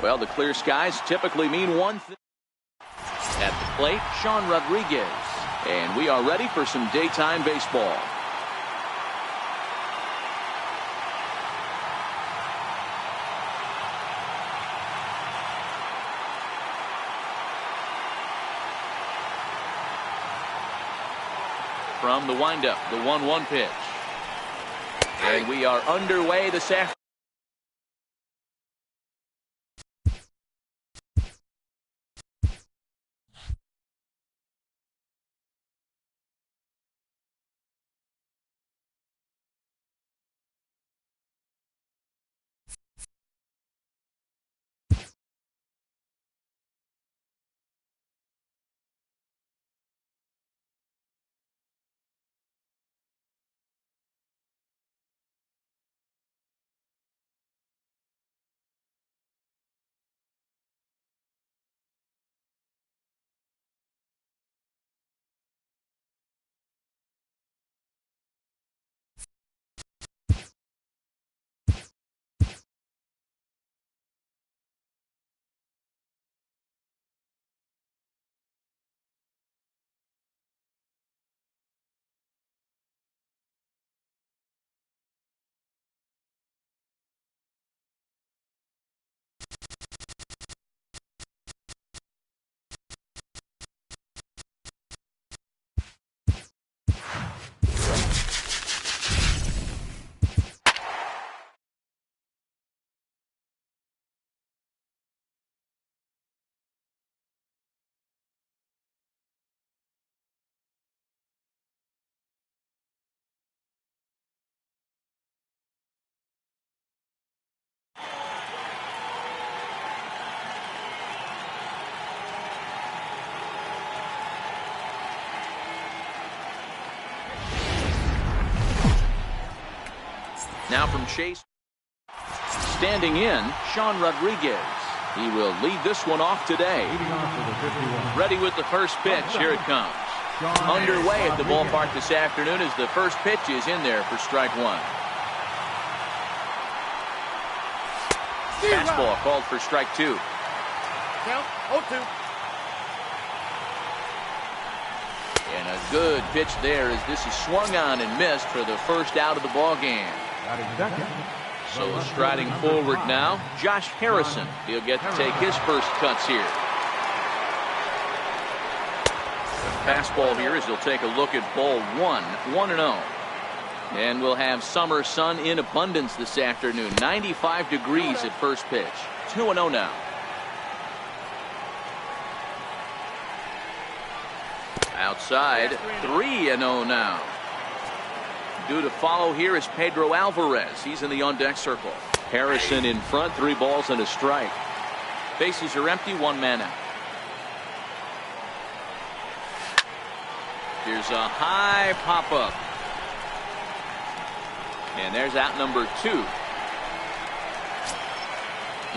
Well, the clear skies typically mean one thing. At the plate, Sean Rodriguez. And we are ready for some daytime baseball. From the windup, the 1-1 pitch. And we are underway this afternoon. Now from Chase, standing in, Sean Rodriguez. He will lead this one off today. Ready with the first pitch. Here it comes. Underway at the ballpark this afternoon as the first pitch is in there for strike one. Fastball called for strike two. Count 0-2. And a good pitch there as this is swung on and missed for the first out of the ball game. So striding forward now, Josh Harrison. He'll get to take his first cuts here. Fastball here as he'll take a look at ball 1-0. And we'll have summer sun in abundance this afternoon. 95 degrees at first pitch. 2-0 now. Outside, 3-0 now. Due to follow here is Pedro Alvarez. He's in the on-deck circle. Harrison in front, 3 balls and a strike. Bases are empty, 1 man out. Here's a high pop-up. And there's out number 2.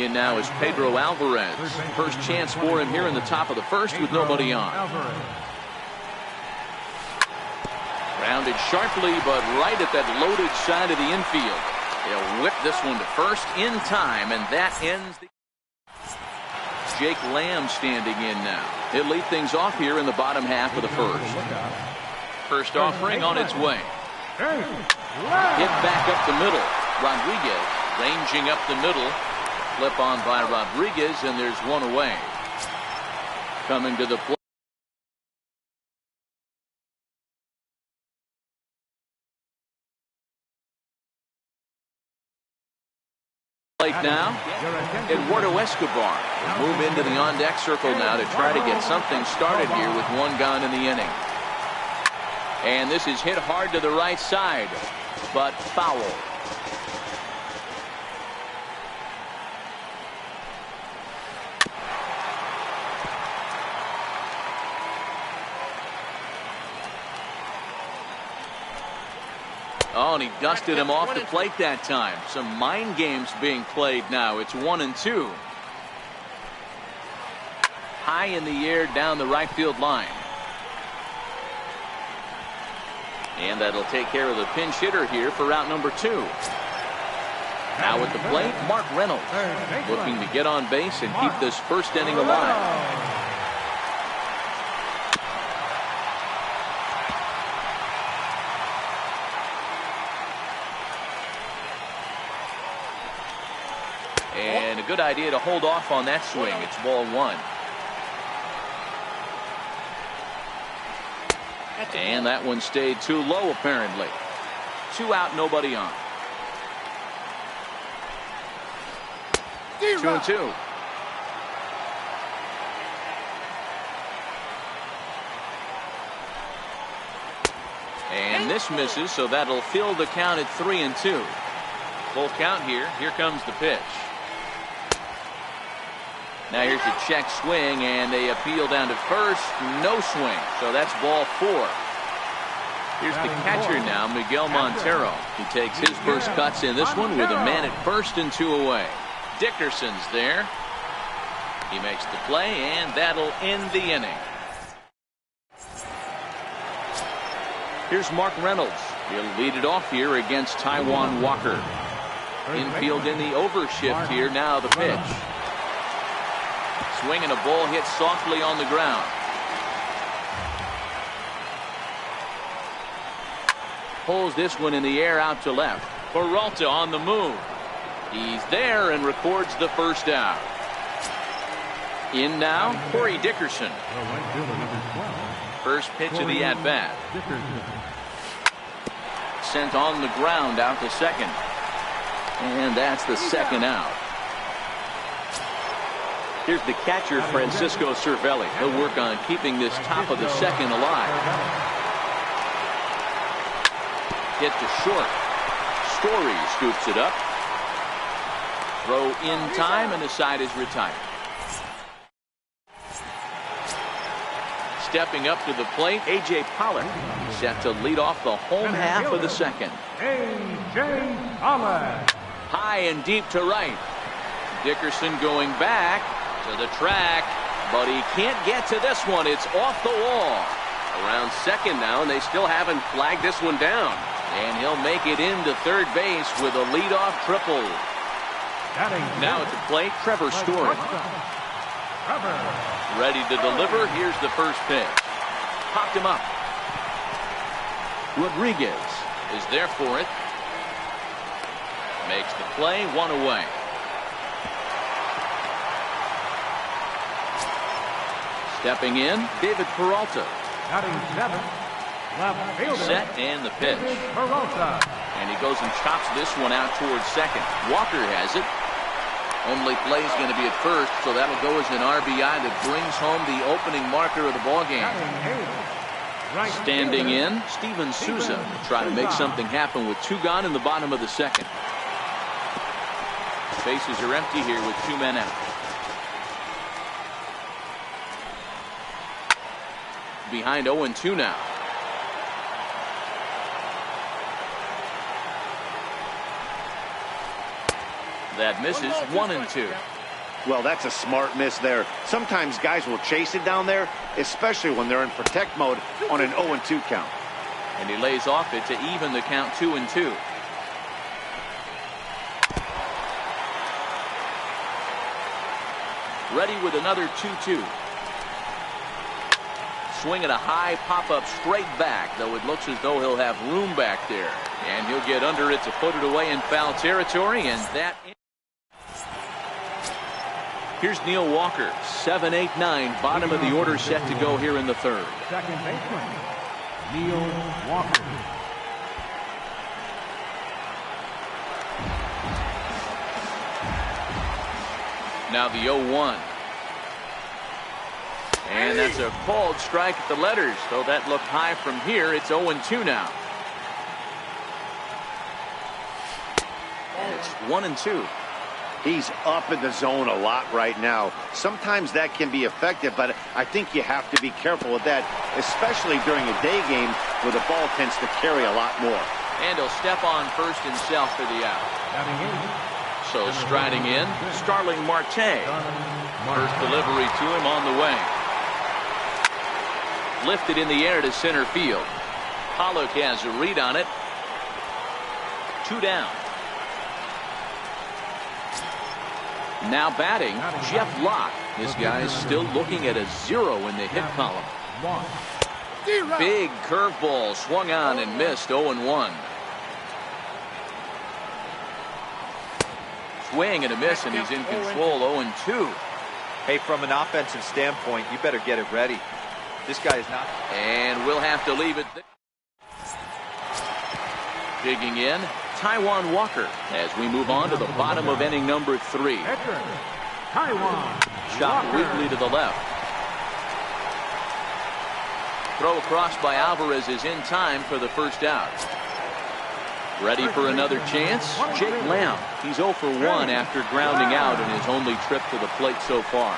In now is Pedro Alvarez. First chance for him here in the top of the first with nobody on. Rounded sharply, but right at that loaded side of the infield. They'll whip this one to first in time, and that ends the... Jake Lamb standing in now. He'll lead things off here in the bottom half of the first. First offering on its way. Hit back up the middle. Rodriguez ranging up the middle. Flip on by Rodriguez, and there's one away. Coming to the plate. Now, Eduardo Escobar will move into the on-deck circle now to try to get something started here with 1 gone in the inning. And this is hit hard to the right side, but foul. Oh, and he dusted him off the plate that time. Some mind games being played now. It's 1-2. High in the air down the right field line. And that'll take care of the pinch hitter here for out number 2. Now at the plate, Mark Reynolds, looking to get on base and keep this first inning alive. And a good idea to hold off on that swing. It's ball one. And that one stayed too low, apparently. 2 out, nobody on. 2-2. And this misses, so that'll fill the count at 3-2. Full count here. Here comes the pitch. Now here's the check swing, and they appeal down to first. No swing, so that's ball 4. Here's the catcher now, Miguel Montero. He takes his first cuts in this one with a man at first and 2 away. Dickerson's there. He makes the play, and that'll end the inning. Here's Mark Reynolds. He'll lead it off here against Taijuan Walker. Infield in the overshift here. Now the pitch. Swing and a ball hit softly on the ground. Pulls this one in the air out to left. Peralta on the move. He's there and records the first out. In now, Corey Dickerson. First pitch of the at-bat. Sent on the ground out to second. And that's the second out. Here's the catcher, Francisco Cervelli. He'll work on keeping this top of the second alive. Hit to short. Story scoops it up. Throw in time, and the side is retired. Stepping up to the plate, A.J. Pollock, set to lead off the home half of the second. A.J. Pollock. High and deep to right. Dickerson going back to the track, but he can't get to this one. It's off the wall. Around second now, and they still haven't flagged this one down. And he'll make it into third base with a leadoff triple. Now at the plate, Trevor Story. Ready to deliver. Here's the first pitch. Popped him up. Rodriguez is there for it. Makes the play, 1 away. Stepping in, David Peralta. Set and the pitch. And he goes and chops this one out towards second. Walker has it. Only play's going to be at first, so that'll go as an RBI that brings home the opening marker of the ballgame. Standing in, Steven Souza to try to make something happen with 2 gone in the bottom of the second. Bases are empty here with 2 men out. Behind 0-2 now. That misses, 1-2. Well, that's a smart miss there. Sometimes guys will chase it down there, especially when they're in protect mode on an 0-2 count. And he lays off it to even the count 2-2. Ready with another 2-2. Swing at a high pop-up straight back, though it looks as though he'll have room back there. And he'll get under it to put it away in foul territory, and that... Here's Neil Walker, 7, 8, 9, bottom of the order set to go here in the third. Second baseman, Neil Walker. Now the 0-1. And that's a called strike at the letters, though that looked high from here. It's 0-2 now. And it's 1-2. He's up in the zone a lot right now. Sometimes that can be effective, but I think you have to be careful with that, especially during a day game where the ball tends to carry a lot more. And he'll step on first himself for the out. So striding in, Starling Marte. First delivery to him on the way. Lifted in the air to center field. Pollock has a read on it. 2 down. Now batting, Jeff Locke. This guy's still looking at a 0 in the hit column. Big curveball swung on and missed. 0-1. Swing and a miss, and he's in control. 0-2. Hey, from an offensive standpoint, you better get it ready. This guy is not. And we'll have to leave it there. Digging in, Taijuan Walker as we move on to the bottom of inning number 3. Shot weakly to the left. Throw across by Alvarez is in time for the first out. Ready for another chance? Jake Lamb. He's 0 for 1 after grounding out in his only trip to the plate so far.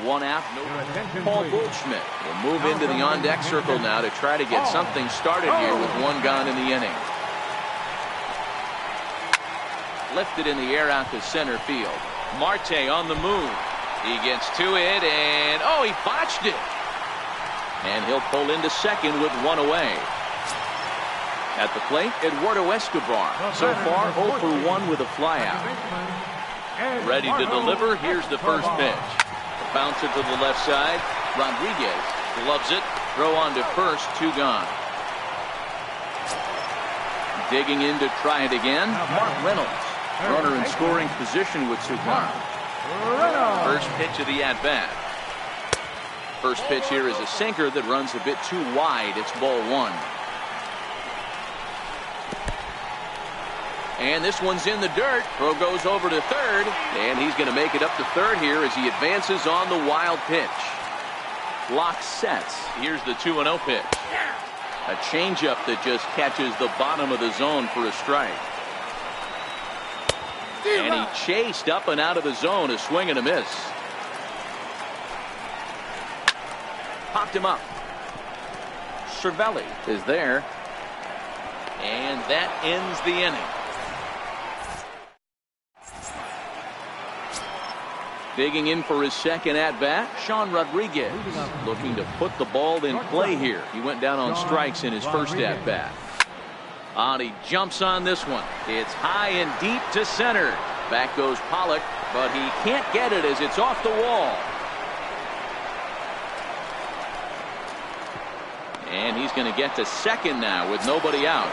One out. Paul Goldschmidt will move into the on-deck circle now to try to get something started here with 1 gone in the inning. Lifted in the air out to center field. Marte on the move. He gets to it, and oh, he botched it. And he'll pull into second with 1 away. At the plate, Eduardo Escobar. So far, 0 for 1 with a flyout. Ready to deliver. Here's the first pitch. Bouncer to the left side. Rodriguez gloves it. Throw on to first. 2 gone. Digging in to try it again. Mark Reynolds. Runner in scoring position with 2 gone. First pitch of the at-bat. First pitch here is a sinker that runs a bit too wide. It's ball 1. And this one's in the dirt. Throw goes over to third. And he's going to make it up to third here as he advances on the wild pitch. Lock sets. Here's the 2-0 pitch. A changeup that just catches the bottom of the zone for a strike. And he chased up and out of the zone. A swing and a miss. Popped him up. Cervelli is there. And that ends the inning. Digging in for his second at-bat, Sean Rodriguez looking to put the ball in play here. He went down on strikes in his first at-bat. And he jumps on this one. It's high and deep to center. Back goes Pollock, but he can't get it as it's off the wall. And he's going to get to second now with nobody out.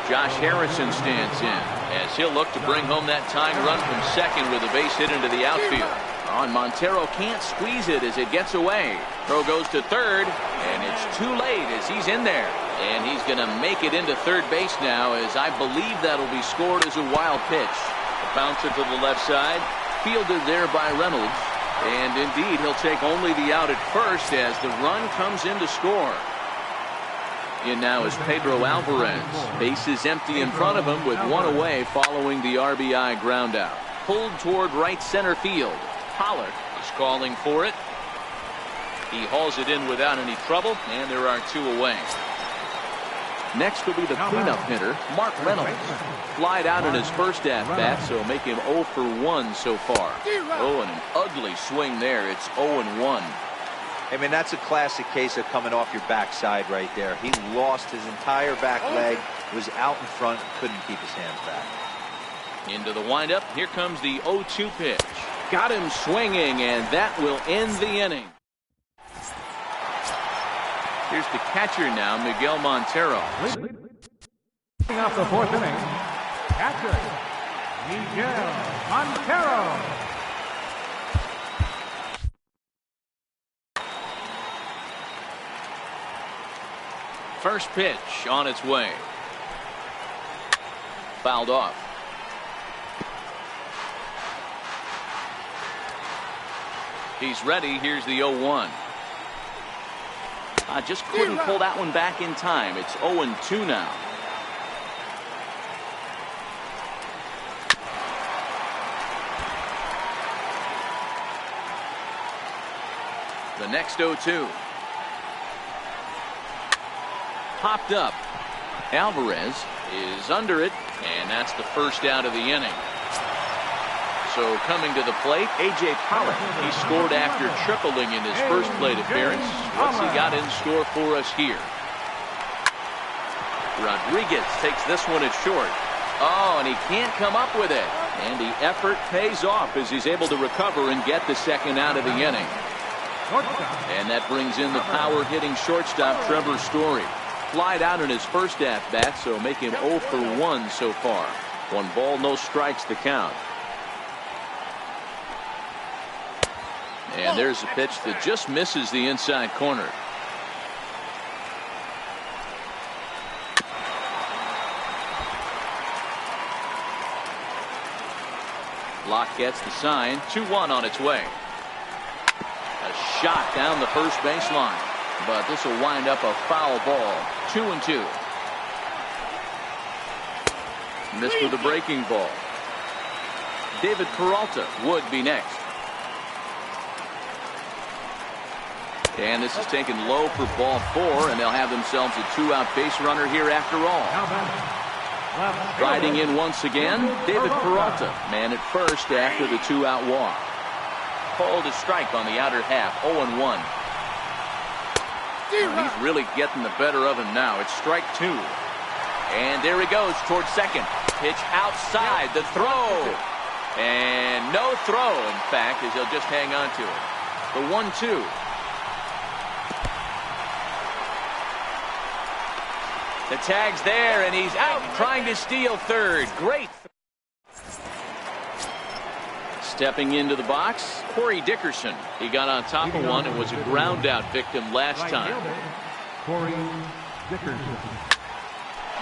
Josh Harrison stands in as he'll look to bring home that tying run from second with a base hit into the outfield. And Montero can't squeeze it as it gets away. Throw goes to third, and it's too late as he's in there. And he's going to make it into third base now, as I believe that'll be scored as a wild pitch. A bouncer to the left side, fielded there by Reynolds. And indeed, he'll take only the out at first as the run comes in to score. In now is Pedro Alvarez. Base is empty in front of him with 1 away following the RBI ground out. Pulled toward right center field. Pollock is calling for it. He hauls it in without any trouble, and there are 2 away. Next will be the cleanup hitter, Mark Reynolds. Flied out in his first at-bat, so make him 0 for 1 so far. Oh, and an ugly swing there. It's 0-1. I mean, that's a classic case of coming off your backside right there. He lost his entire back leg, was out in front, couldn't keep his hands back. Into the windup. Here comes the 0-2 pitch. Got him swinging, and that will end the inning. Here's the catcher now, Miguel Montero. Leading off the 4th inning, catcher, Miguel Montero. First pitch on its way. Fouled off. He's ready. Here's the 0-1. Just couldn't pull that one back in time. It's 0-2 now. The next 0-2. Popped up. Alvarez is under it, and that's the first out of the inning. So coming to the plate, A.J. Pollock. He scored after tripling in his first plate appearance. What's he got in store for us here? Rodriguez takes this one at short. Oh, and he can't come up with it. And the effort pays off as he's able to recover and get the second out of the inning. And that brings in the power-hitting shortstop, Trevor Story. Flied out in his first at-bat, so make him 0 for 1 so far. 1 ball, no strikes to count. And there's a pitch that just misses the inside corner. Locke gets the sign. 2-1 on its way. A shot down the first baseline. But this will wind up a foul ball. 2-2. Missed with a breaking ball. David Peralta would be next. And this is taken low for ball 4, and they'll have themselves a 2-out base runner here after all. Riding in once again, David Peralta, man at first after the 2-out walk. Called a strike on the outer half, 0-1. He's really getting the better of him now. It's strike 2. And there he goes towards second. Pitch outside, the throw. And no throw, in fact, as he'll just hang on to it. The 1-2. The tag's there, and he's out trying to steal third. Great. Stepping into the box, Corey Dickerson. He got on top of one and was a ground-out victim last time. Corey Dickerson.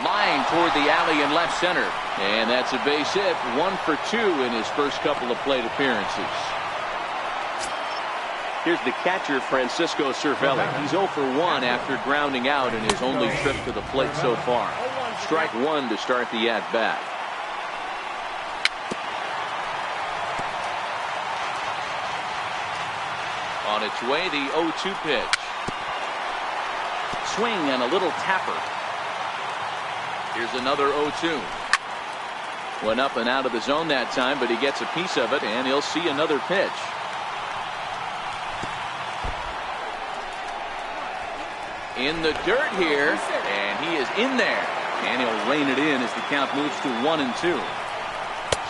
Line toward the alley in left center. And that's a base hit. 1 for 2 in his first couple of plate appearances. Here's the catcher, Francisco Cervelli. He's 0 for 1 after grounding out in his only trip to the plate so far. Strike 1 to start the at-bat. On its way, the 0-2 pitch. Swing and a little tapper. Here's another 0-2. Went up and out of the zone that time, but he gets a piece of it, and he'll see another pitch. In the dirt here, and he is in there. And he'll rein it in as the count moves to 1-2.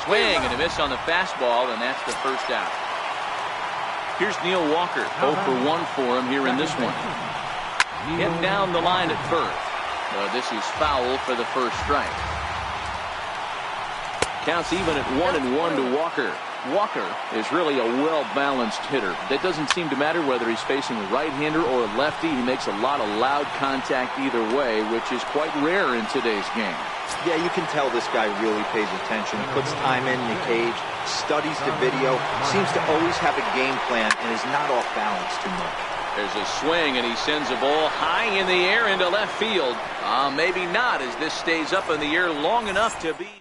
Swing and a miss on the fastball, and that's the first out. Here's Neil Walker. 0 for 1 for him here in this one. Hit down the line at first. This is foul for the first strike. Counts even at 1-1 to Walker. Walker is really a well-balanced hitter. That doesn't seem to matter whether he's facing a right-hander or a lefty. He makes a lot of loud contact either way, which is quite rare in today's game. Yeah, you can tell this guy really pays attention. He puts time in the cage, studies the video, seems to always have a game plan, and is not off balance too much. There's a swing, and he sends a ball high in the air into left field. Maybe not, as this stays up in the air long enough to be.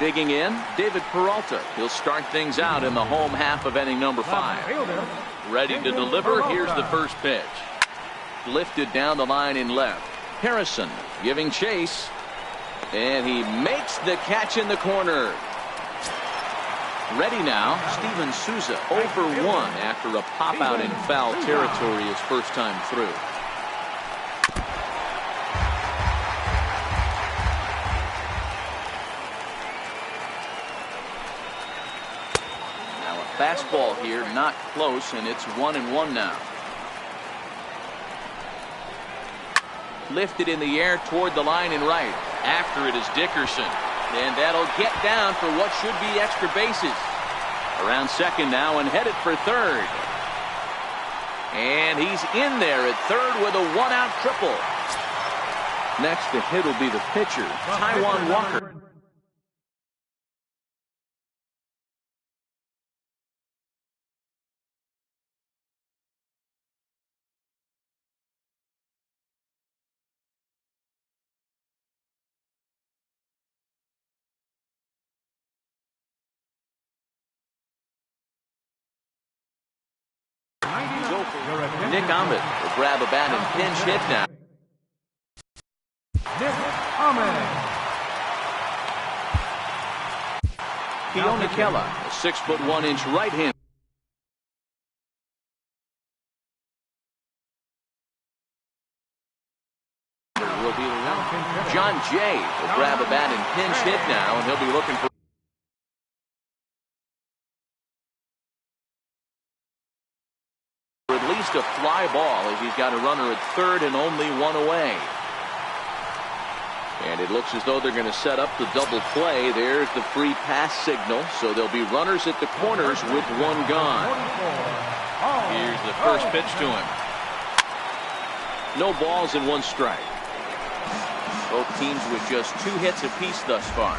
Digging in, David Peralta. He'll start things out in the home half of inning number 5. Ready to deliver. Here's the first pitch. Lifted down the line in left. Harrison giving chase. And he makes the catch in the corner. Ready now, Steven Souza 0 for 1 after a pop out in foul territory his first time through. Fastball here, not close, and it's 1-1 now. Lifted in the air toward the line and right. After it is Dickerson. And that'll get down for what should be extra bases. Around second now and headed for third. And he's in there at third with a 1-out triple. Next to hit will be the pitcher, Taijuan Walker. Nick Ahmed will grab a bat and pinch hit now. Nick Ahmed. Keone Kela, a 6'1" right-hander. least a fly ball as he's got a runner at third and only one away. And it looks as though they're going to set up the double play. There's the free pass signal. So there'll be runners at the corners with one gone. Here's the first pitch to him. No balls and one strike. Both teams with just 2 hits apiece thus far.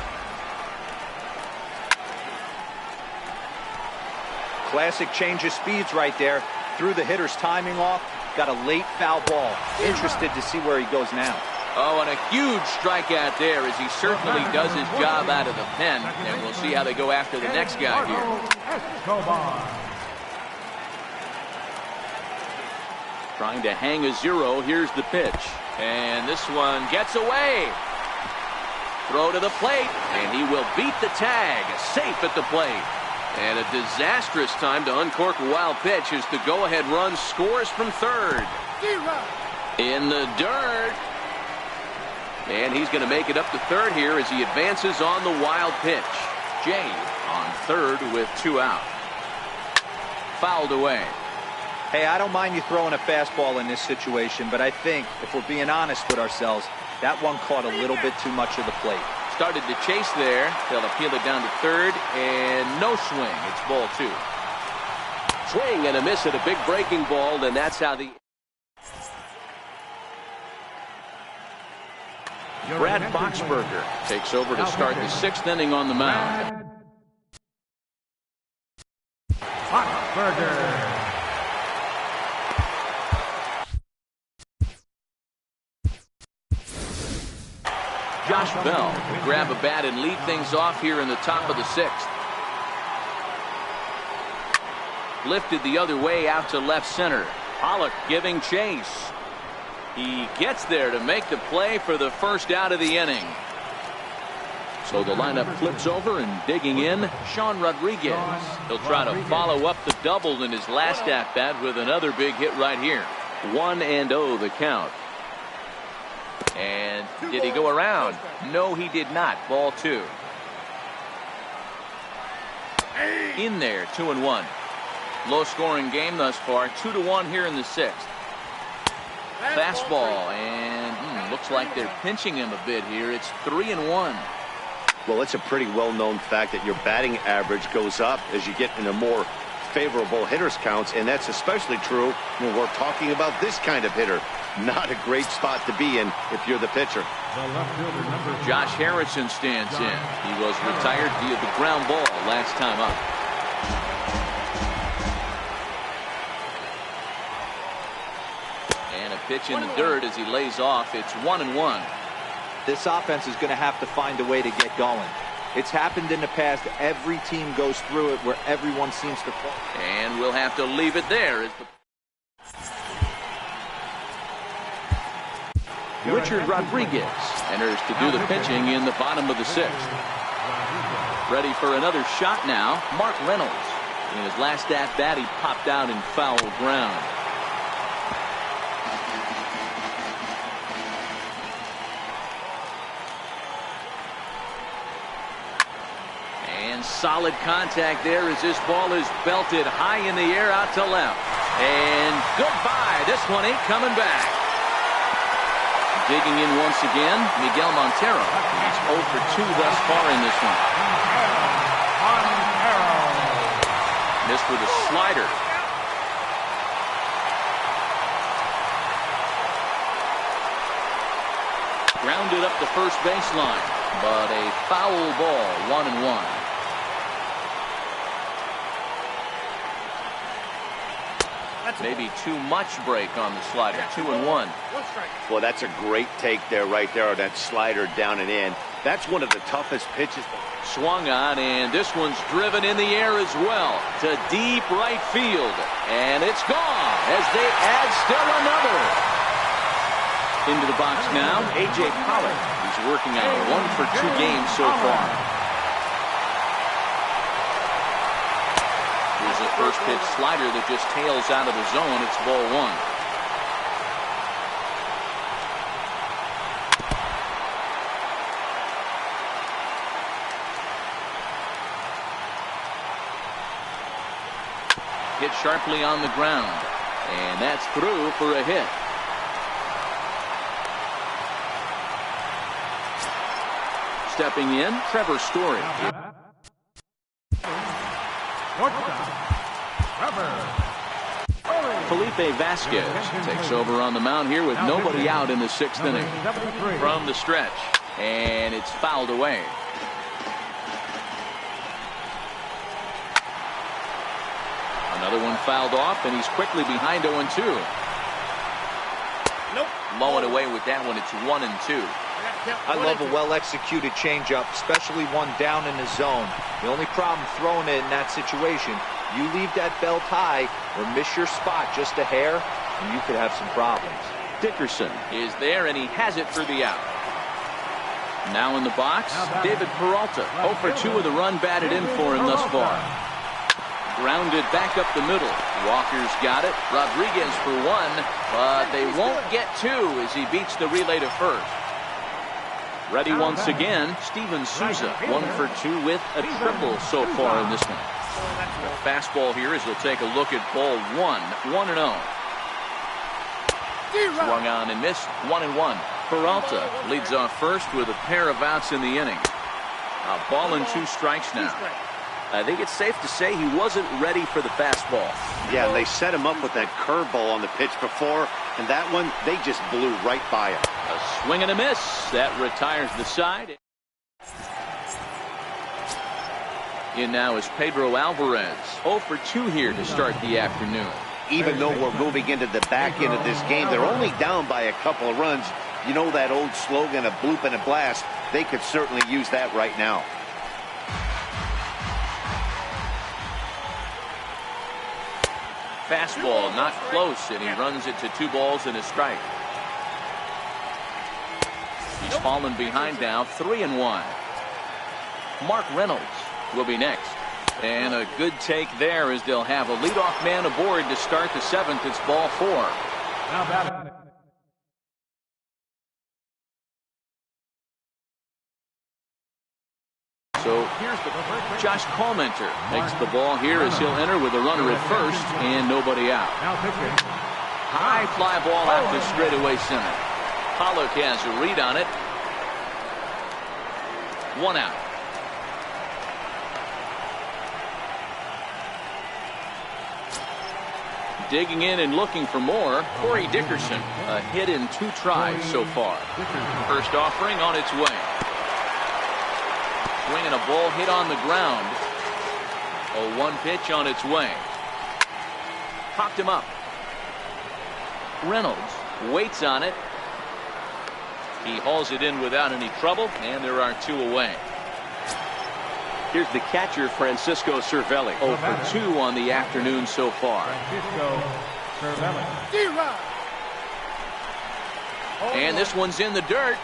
Classic change of speeds right there. Threw the hitter's timing off. Got a late foul ball. Interested to see where he goes now. Oh, and a huge strikeout there as he certainly does his job out of the pen. And we'll see how they go after the next guy here. Trying to hang a 0. Here's the pitch. And this one gets away. Throw to the plate. And he will beat the tag. Safe at the plate. And a disastrous time to uncork a wild pitch as the go-ahead run scores from third. In the dirt. And he's going to make it up to third here as he advances on the wild pitch. Jay on third with 2 out. Fouled away. Hey, I don't mind you throwing a fastball in this situation, but I think, if we're being honest with ourselves, that one caught a little bit too much of the plate. Started to chase there. They'll appeal it down to third, and no swing. It's ball 2. Swing and a miss at a big breaking ball, and that's how the... Brad Boxberger takes over to start the 6th inning on the mound. Boxberger. Josh Bell will grab a bat and lead things off here in the top of the 6th. Lifted the other way out to left center. Pollock giving chase. He gets there to make the play for the first out of the inning. So the lineup flips over and digging in, Sean Rodriguez. He'll try to follow up the double in his last at-bat with another big hit right here. 1-0 the count. And did he go around? No, he did not. Ball 2. In there, 2-1. Low scoring game thus far. 2-1 here in the 6th. Fastball, and looks like they're pinching him a bit here. It's 3-1. Well, it's a pretty well-known fact that your batting average goes up as you get into more favorable hitters counts, and that's especially true when we're talking about this kind of hitter. Not a great spot to be in if you're the pitcher. Josh Harrison stands in. He was retired via the ground ball last time up. And a pitch in the dirt as he lays off. It's 1-1. This offense is going to have to find a way to get going. It's happened in the past. Every team goes through it where everyone seems to fall. And we'll have to leave it there. Richard Rodriguez enters to do the pitching in the bottom of the 6th. Ready for another shot now. Mark Reynolds. In his last at-bat, he popped out in foul ground. And solid contact there as this ball is belted high in the air out to left. And goodbye. This one ain't coming back. Digging in once again, Miguel Montero. He's 0 for 2 thus far in this one. Missed with a slider. Grounded up the first baseline, but a foul ball, 1-1. Maybe too much break on the slider. 2-1. Well, that's a great take there, right there, on that slider down and in. That's one of the toughest pitches. Swung on, and this one's driven in the air as well to deep right field. And it's gone as they add still another. Into the box now, A.J. Pollock. He's working on a 1 for 2 game so far. Here's a first pitch slider that just tails out of the zone. It's ball 1. Hit sharply on the ground. And that's through for a hit. Stepping in, Trevor Story. Felipe Vasquez takes over on the mound here with nobody out in the 6th inning. From the stretch, and it's fouled away. Another one fouled off, and he's quickly behind 0-2. Nope. Low and away with that one. It's 1-2. I love a well-executed changeup, especially one down in the zone. The only problem throwing it in that situation, you leave that belt high or miss your spot just a hair, and you could have some problems. Dickerson is there, and he has it for the out. Now in the box, David Peralta. 0 for 2 with a run batted in for him thus far. Grounded back up the middle. Walker's got it. Rodriguez for 1, but they won't get 2 as he beats the relay to first. Ready once again, Steven Souza. 1 for 2 with a triple so far in this one. The fastball here as he'll take a look at ball 1. 1-0. Swung on and missed. 1-1. Peralta leads off first with a pair of outs in the inning. A ball and 2 strikes now. I think it's safe to say he wasn't ready for the fastball. Yeah, and they set him up with that curveball on the pitch before, and that one, they just blew right by him. A swing and a miss. That retires the side. In now is Pedro Alvarez. 0 for 2 here to start the afternoon. Even though we're moving into the back end of this game, they're only down by a couple of runs. You know that old slogan, a bloop and a blast. They could certainly use that right now. Fastball not close, and he runs it to 2 balls and a strike. He's fallen behind now, 3-1. Mark Reynolds will be next. And a good take there as they'll have a leadoff man aboard to start the 7th. It's ball 4. Now batting. So here's Josh Palmenter takes the ball here as he'll enter with a runner at first and nobody out. Now pitching. High fly ball out to straightaway center. Pollock has a read on it. 1 out. Digging in and looking for more, Corey Dickerson. A hit in 2 tries so far. First offering on its way. Swinging a ball hit on the ground. A 1 pitch on its way. Popped him up. Reynolds waits on it. He hauls it in without any trouble, and there are 2 away. Here's the catcher, Francisco Cervelli. 0 for 2 on the afternoon so far. Francisco Cervelli. And this one's in the dirt.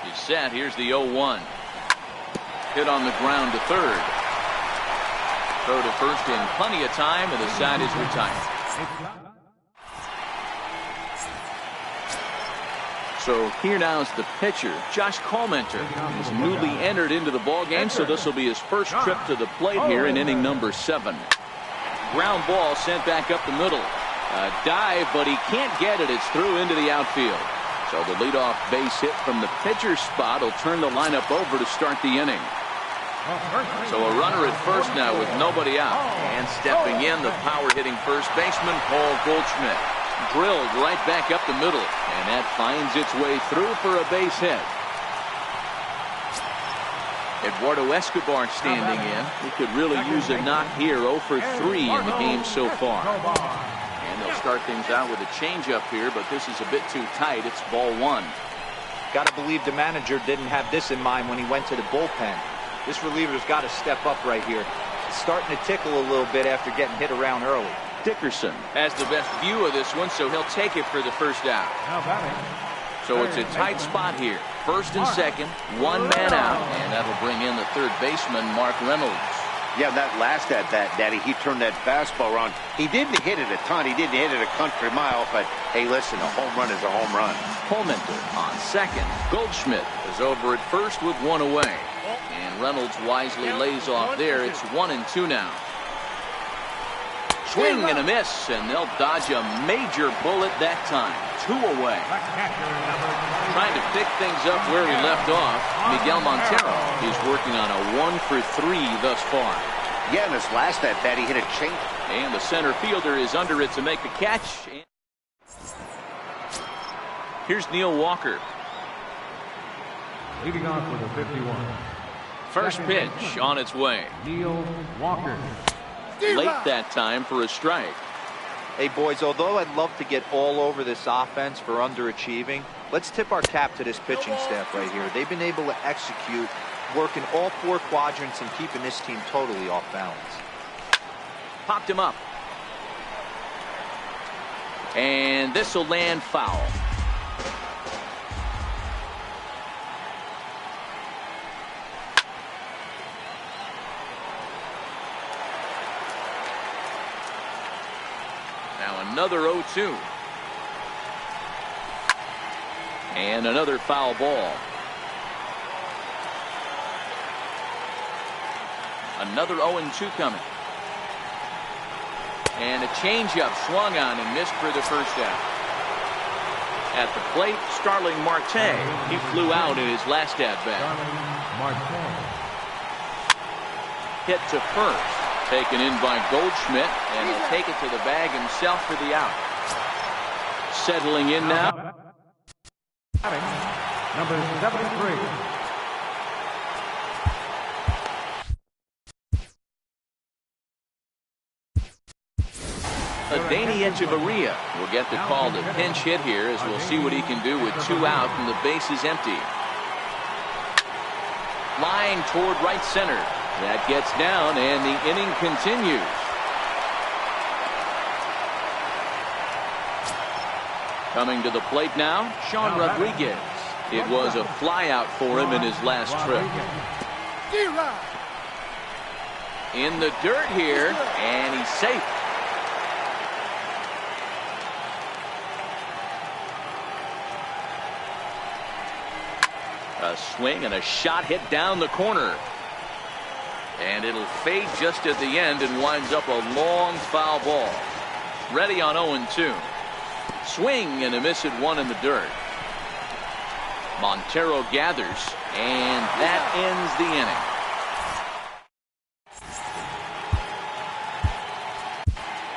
He's set. Here's the 0-1. Hit on the ground to third. Throw to first in plenty of time, and the side is retired. So here now is the pitcher, Josh Palmenter. He's newly entered into the ballgame, so this will be his first trip to the plate here in inning number 7. Ground ball sent back up the middle. A dive, but he can't get it. It's through into the outfield. So the leadoff base hit from the pitcher's spot will turn the lineup over to start the inning. So a runner at first now with nobody out. And stepping in, the power-hitting first baseman, Paul Goldschmidt. Drilled right back up the middle, and that finds its way through for a base hit. Eduardo Escobar standing in. He could really use a knock here. 0 for 3 in the game so far. And they'll start things out with a changeup here, but this is a bit too tight. It's ball 1. Got to believe the manager didn't have this in mind when he went to the bullpen. This reliever's got to step up right here. It's starting to tickle a little bit after getting hit around early. Dickerson has the best view of this one, so he'll take it for the first out. So it's a tight spot here. First and second, 1 man out, and that'll bring in the third baseman, Mark Reynolds. Yeah, that last at bat, Daddy, he turned that fastball around. He didn't hit it a ton. He didn't hit it a country mile, but hey, listen, a home run is a home run. Palmenter on second. Goldschmidt is over at first with 1 away. And Reynolds wisely lays off there. It's 1-2 now. Swing and a miss, and they'll dodge a major bullet that time. 2 away. Trying to pick things up where he left off. Miguel Montero is working on a 1 for 3 thus far. Yeah, in this last at bat, he hit a change. And the center fielder is under it to make the catch. Here's Neil Walker. Leading off with a 51. First pitch on its way. Neil Walker. Late that time for a strike. Hey, boys, although I'd love to get all over this offense for underachieving, let's tip our cap to this pitching staff right here. They've been able to execute, working all 4 quadrants and keeping this team totally off balance. Popped him up. And this will land foul. Now another 0-2. And another foul ball. Another 0-2 coming. And a changeup swung on and missed for the first out. At the plate, Starling Marte. He flew out in his last at bat. Hit to first. Taken in by Goldschmidt, and he'll take it to the bag himself for the out. Settling in now. Number 73. Danny Echeverria will get the call to pinch hit here, as we'll see what he can do with 2 out and the base is empty. Line toward right center. That gets down, and the inning continues. Coming to the plate now, Sean Rodriguez. It was a flyout for him in his last trip. In the dirt here, and he's safe. A swing and a shot hit down the corner. And it'll fade just at the end and winds up a long foul ball. Ready on 0-2. Swing and a miss at 1 in the dirt. Montero gathers, and that ends the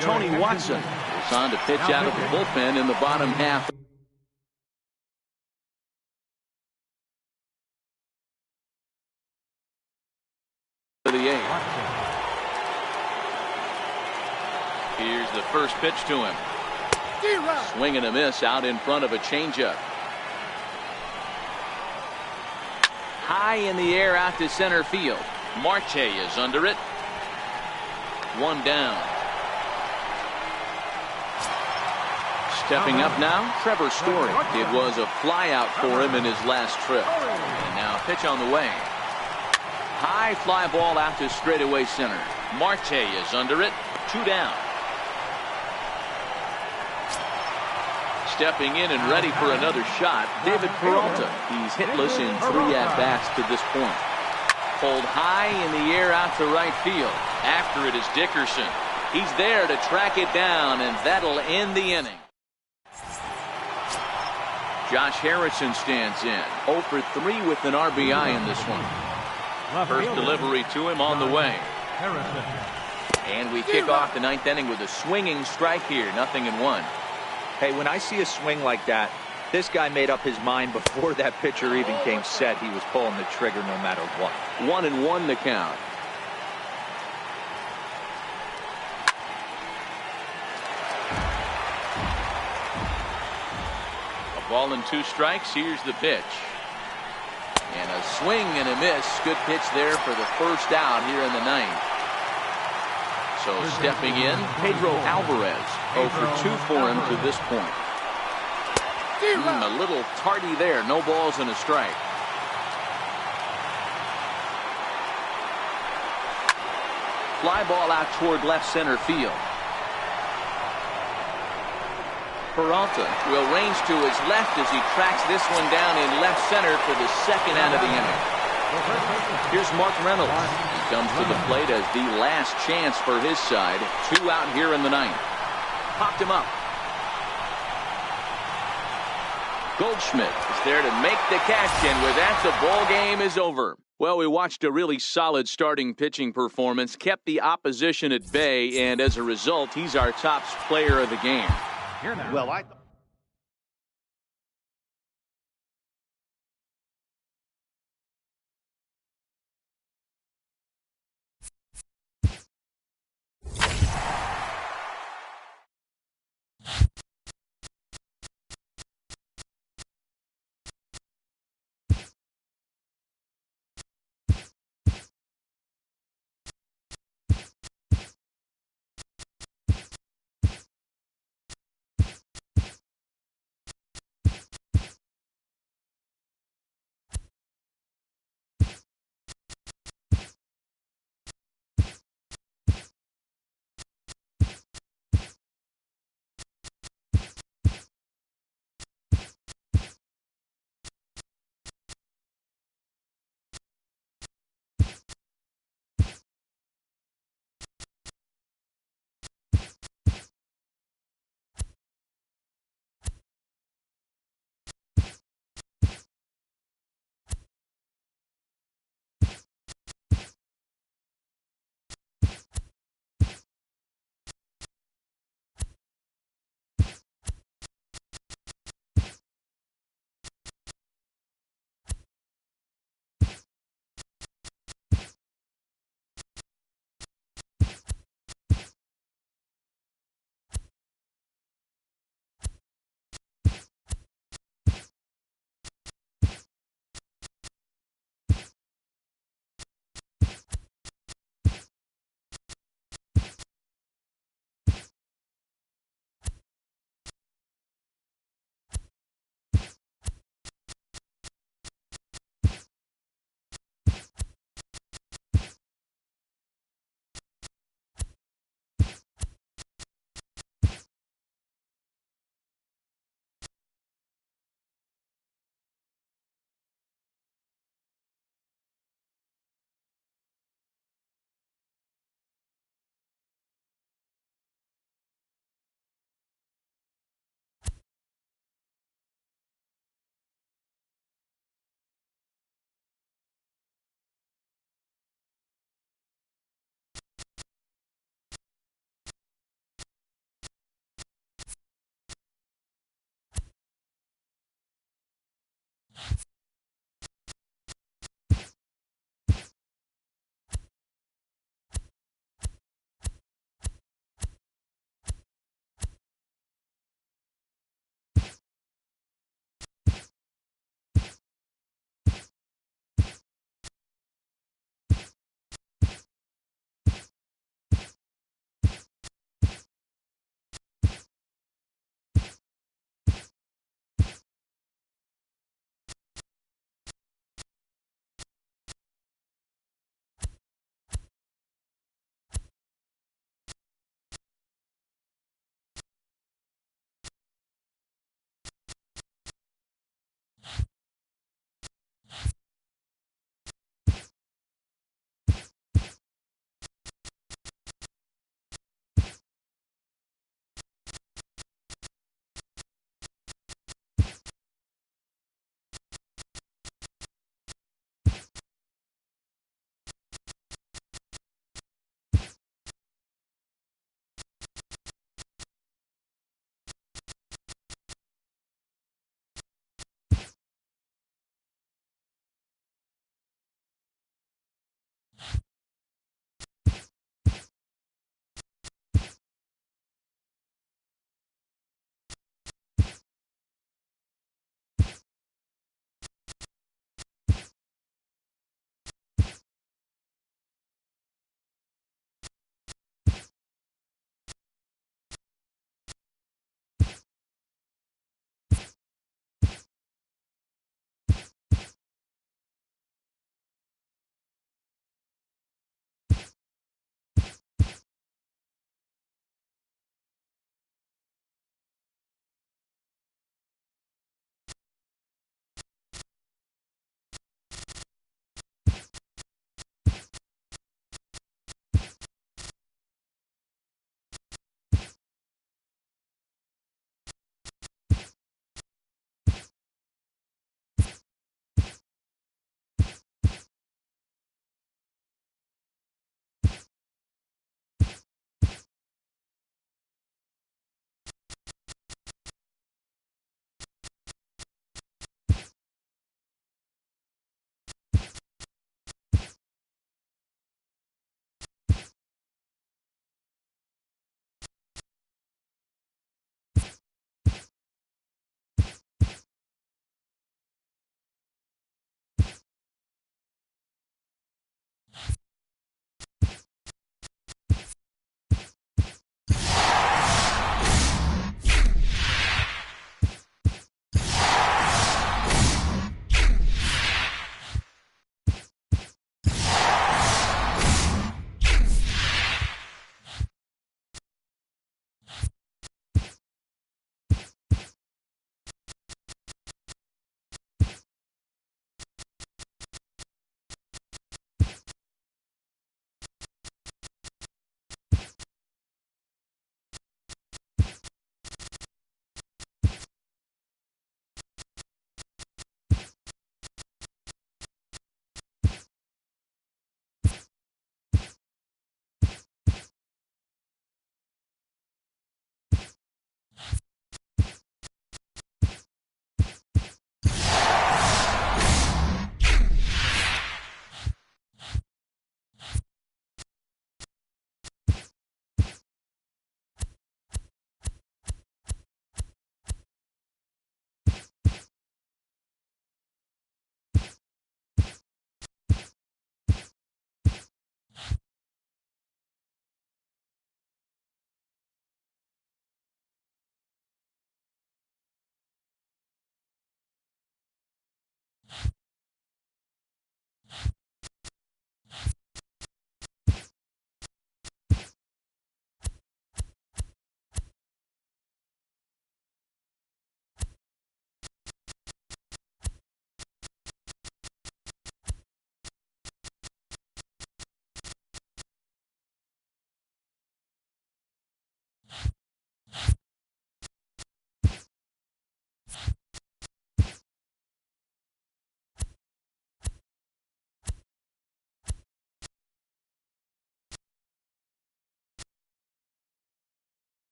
inning. Tony Watson is on to pitch out of the bullpen in the bottom half. The 8th. Here's the first pitch to him. Swing and a miss out in front of a changeup. High in the air out to center field. Marte is under it. 1 down. Stepping up now, Trevor Story. It was a flyout for him in his last trip. And now pitch on the way. High fly ball out to straightaway center. Marte is under it. 2 down. Stepping in and ready for another shot, David Peralta. He's hitless in 3 at-bats to this point. Pulled high in the air out to right field. After it is Dickerson. He's there to track it down, and that'll end the inning. Josh Harrison stands in. 0 for 3 with an RBI in this one. First delivery to him on the way. And we kick off the 9th inning with a swinging strike here. 0-1. Hey, when I see a swing like that, this guy made up his mind before that pitcher even came set. He was pulling the trigger no matter what. 1-1 the count. A ball and 2 strikes. Here's the pitch. And a swing and a miss. Good pitch there for the first out here in the 9th. So stepping in, Pedro Alvarez. 0 for 2 for him to this point. A little tardy there. No balls and a strike. Fly ball out toward left center field. Peralta will range to his left as he tracks this one down in left center for the second out of the inning. Here's Mark Reynolds. He comes to the plate as the last chance for his side. 2 out here in the ninth. Popped him up. Goldschmidt is there to make the catch, and with that, the ball game is over. Well, we watched a really solid starting pitching performance, kept the opposition at bay, and as a result, he's our top player of the game. Here now. Well,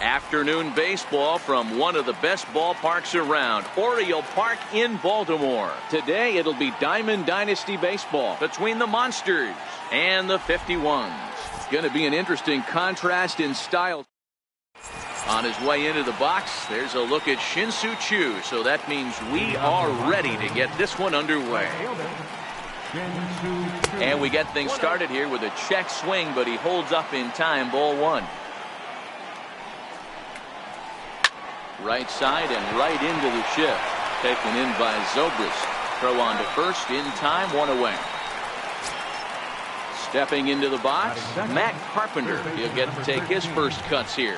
Afternoon baseball from one of the best ballparks around, Oriole Park in Baltimore. Today it'll be Diamond Dynasty baseball between the Monsters and the 51s. It's going to be an interesting contrast in style. On his way into the box, there's a look at Shin-Soo Choo, so that means we are ready to get this one underway. And we get things started here with a check swing, but he holds up in time, ball one. Right side and right into the shift. Taken in by Zobrist. Throw on to first, in time, one away. Stepping into the box, Matt Carpenter. He'll get to take his first cuts here.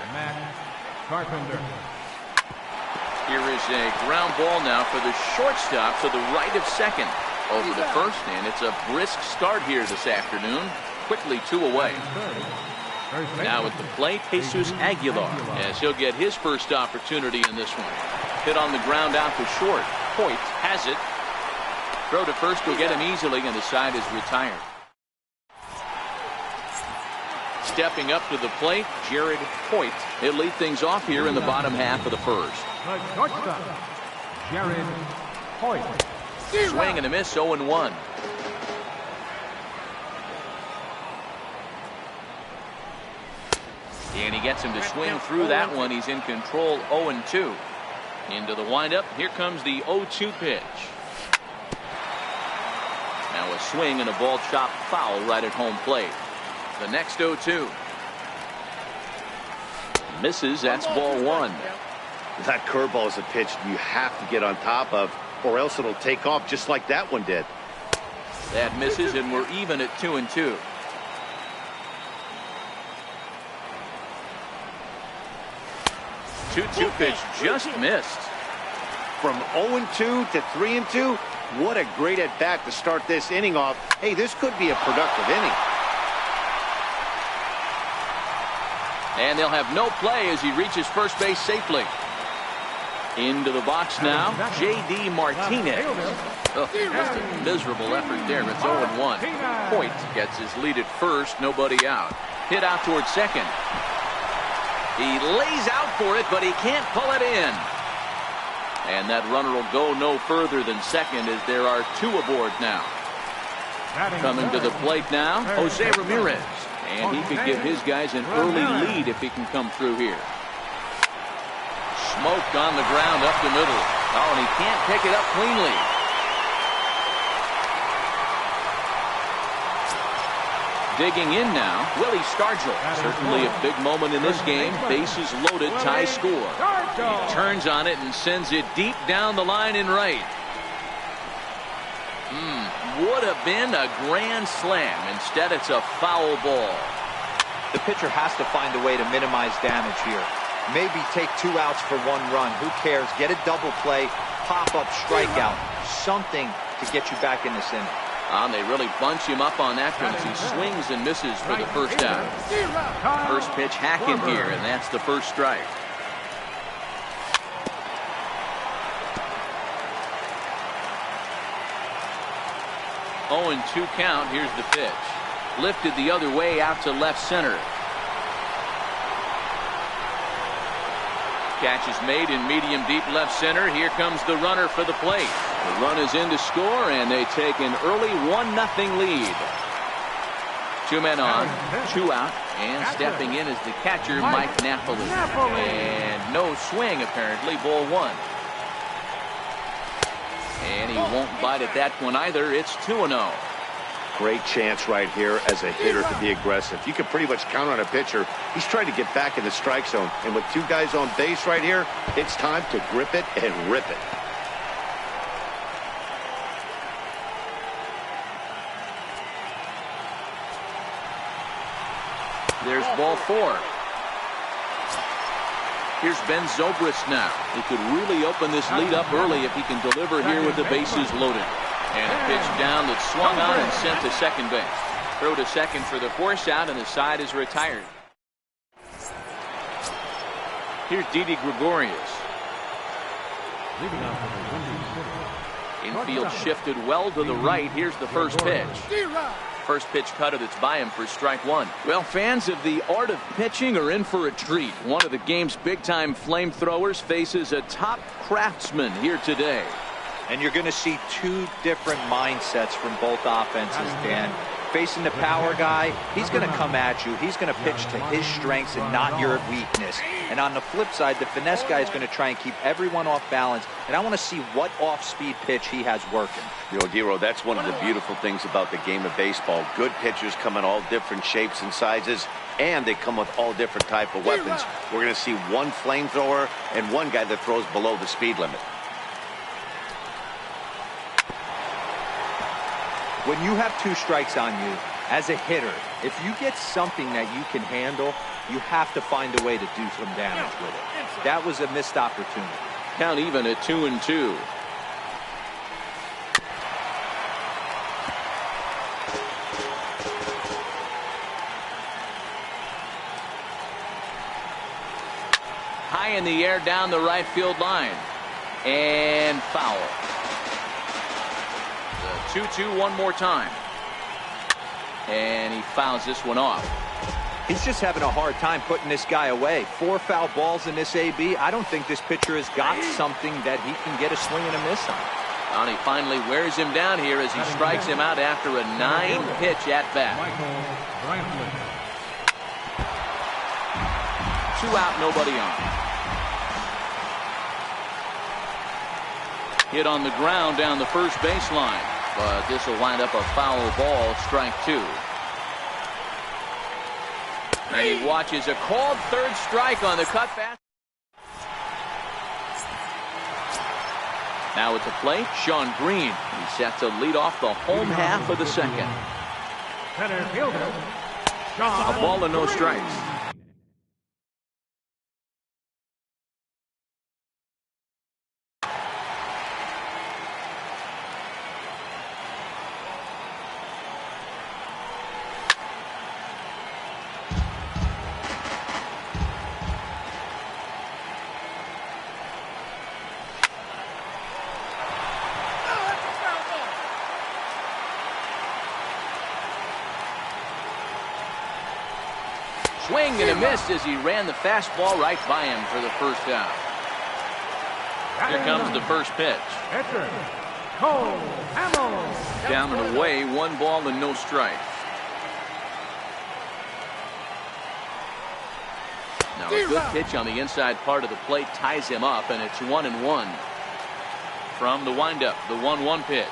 Carpenter. Here is a ground ball now for the shortstop to the right of second. Over to first, and it's a brisk start here this afternoon. Quickly 2 away. Now at the plate, Jesus Aguilar, as he'll get his first opportunity in this one. Hit on the ground out to short. Hoyt has it. Throw to first will get him easily, and the side is retired. Stepping up to the plate, Jared Hoyt. He'll lead things off here in the bottom half of the first. The shortstop, Jared Hoyt. Swing and a miss, 0-1. And he gets him to swing through that one. He's in control, 0-2. Into the windup. Here comes the 0-2 pitch. Now a swing and a ball chopped foul right at home plate. The next 0-2. Misses. That's ball one. That curveball is a pitch you have to get on top of, or else it'll take off just like that one did. That misses, and we're even at 2-2. Two pitch just missed. From 0-2 to 3-2, what a great at bat to start this inning off. Hey, this could be a productive inning. And they'll have no play as he reaches first base safely. Into the box now, J.D. Martinez. Oh, just a miserable effort there. It's 0-1. Hoyt gets his lead at first, nobody out. Hit out towards second. He lays out for it, but he can't pull it in. And that runner will go no further than second as there are 2 aboard now. Coming to the plate now, Jose Ramirez. And he could give his guys an early lead if he can come through here. Smoked on the ground up the middle. Oh, and he can't pick it up cleanly. Digging in now, Willie Stargell. Certainly a big moment in this game. Bases loaded, tie score. He turns on it and sends it deep down the line in right. Would have been a grand slam. Instead, it's a foul ball. The pitcher has to find a way to minimize damage here. Maybe take 2 outs for 1 run. Who cares? Get a double play, pop-up strikeout. Something to get you back in this inning. And they really bunch him up on that one as he swings and misses for the first out. First pitch hacking here, and that's the first strike. Oh, and 2 count. Here's the pitch. Lifted the other way out to left center. Catch is made in medium deep left center. Here comes the runner for the plate. The run is in to score, and they take an early 1-0 lead. 2 men on, 2 out, and stepping in is the catcher, Mike Napoli. And no swing, apparently, ball 1. And he won't bite at that one either. It's 2-0. Great chance right here as a hitter to be aggressive. You can pretty much count on a pitcher. He's trying to get back in the strike zone. And with 2 guys on base right here, it's time to grip it and rip it. There's ball 4. Here's Ben Zobrist now. He could really open this lead up early if he can deliver here with the bases loaded. And a pitch down that's swung on and sent to second base. Throw to second for the force out, and the side is retired. Here's Didi Gregorius. Infield shifted well to the right. Here's the first pitch. First pitch cutter that's by him for strike one. Well, fans of the art of pitching are in for a treat. One of the game's big-time flamethrowers faces a top craftsman here today. And you're going to see two different mindsets from both offenses, Dan. Facing the power guy, he's going to come at you. He's going to pitch to his strengths and not your weakness. And on the flip side, the finesse guy is going to try and keep everyone off balance. And I want to see what off-speed pitch he has working. Dero, that's one of the beautiful things about the game of baseball. Good pitchers come in all different shapes and sizes, and they come with all different type of weapons. We're going to see one flamethrower and one guy that throws below the speed limit. When you have two strikes on you, as a hitter, if you get something that you can handle, you have to find a way to do some damage with it. That was a missed opportunity. Count even at 2-2. High in the air down the right field line. And foul. 2-2 one more time. And he fouls this one off. He's just having a hard time putting this guy away. 4 foul balls in this AB. I don't think this pitcher has got something that he can get a swing and a miss on. And he finally wears him down here as he strikes him out after a 9-pitch at-bat. 2 out, nobody on. Hit on the ground down the first baseline. But this will wind up a foul ball, strike 2. And he watches a called third strike on the cut fast. Now at the plate, Sean Green. He's set to lead off the home half of the second. Center fielder, A ball and no strikes. Swing and a miss as he ran the fastball right by him for the first out. Here comes the first pitch. Down and away, 1 ball and no strikes. Now a good pitch on the inside part of the plate ties him up, and it's 1-1. From the windup, the 1-1 pitch.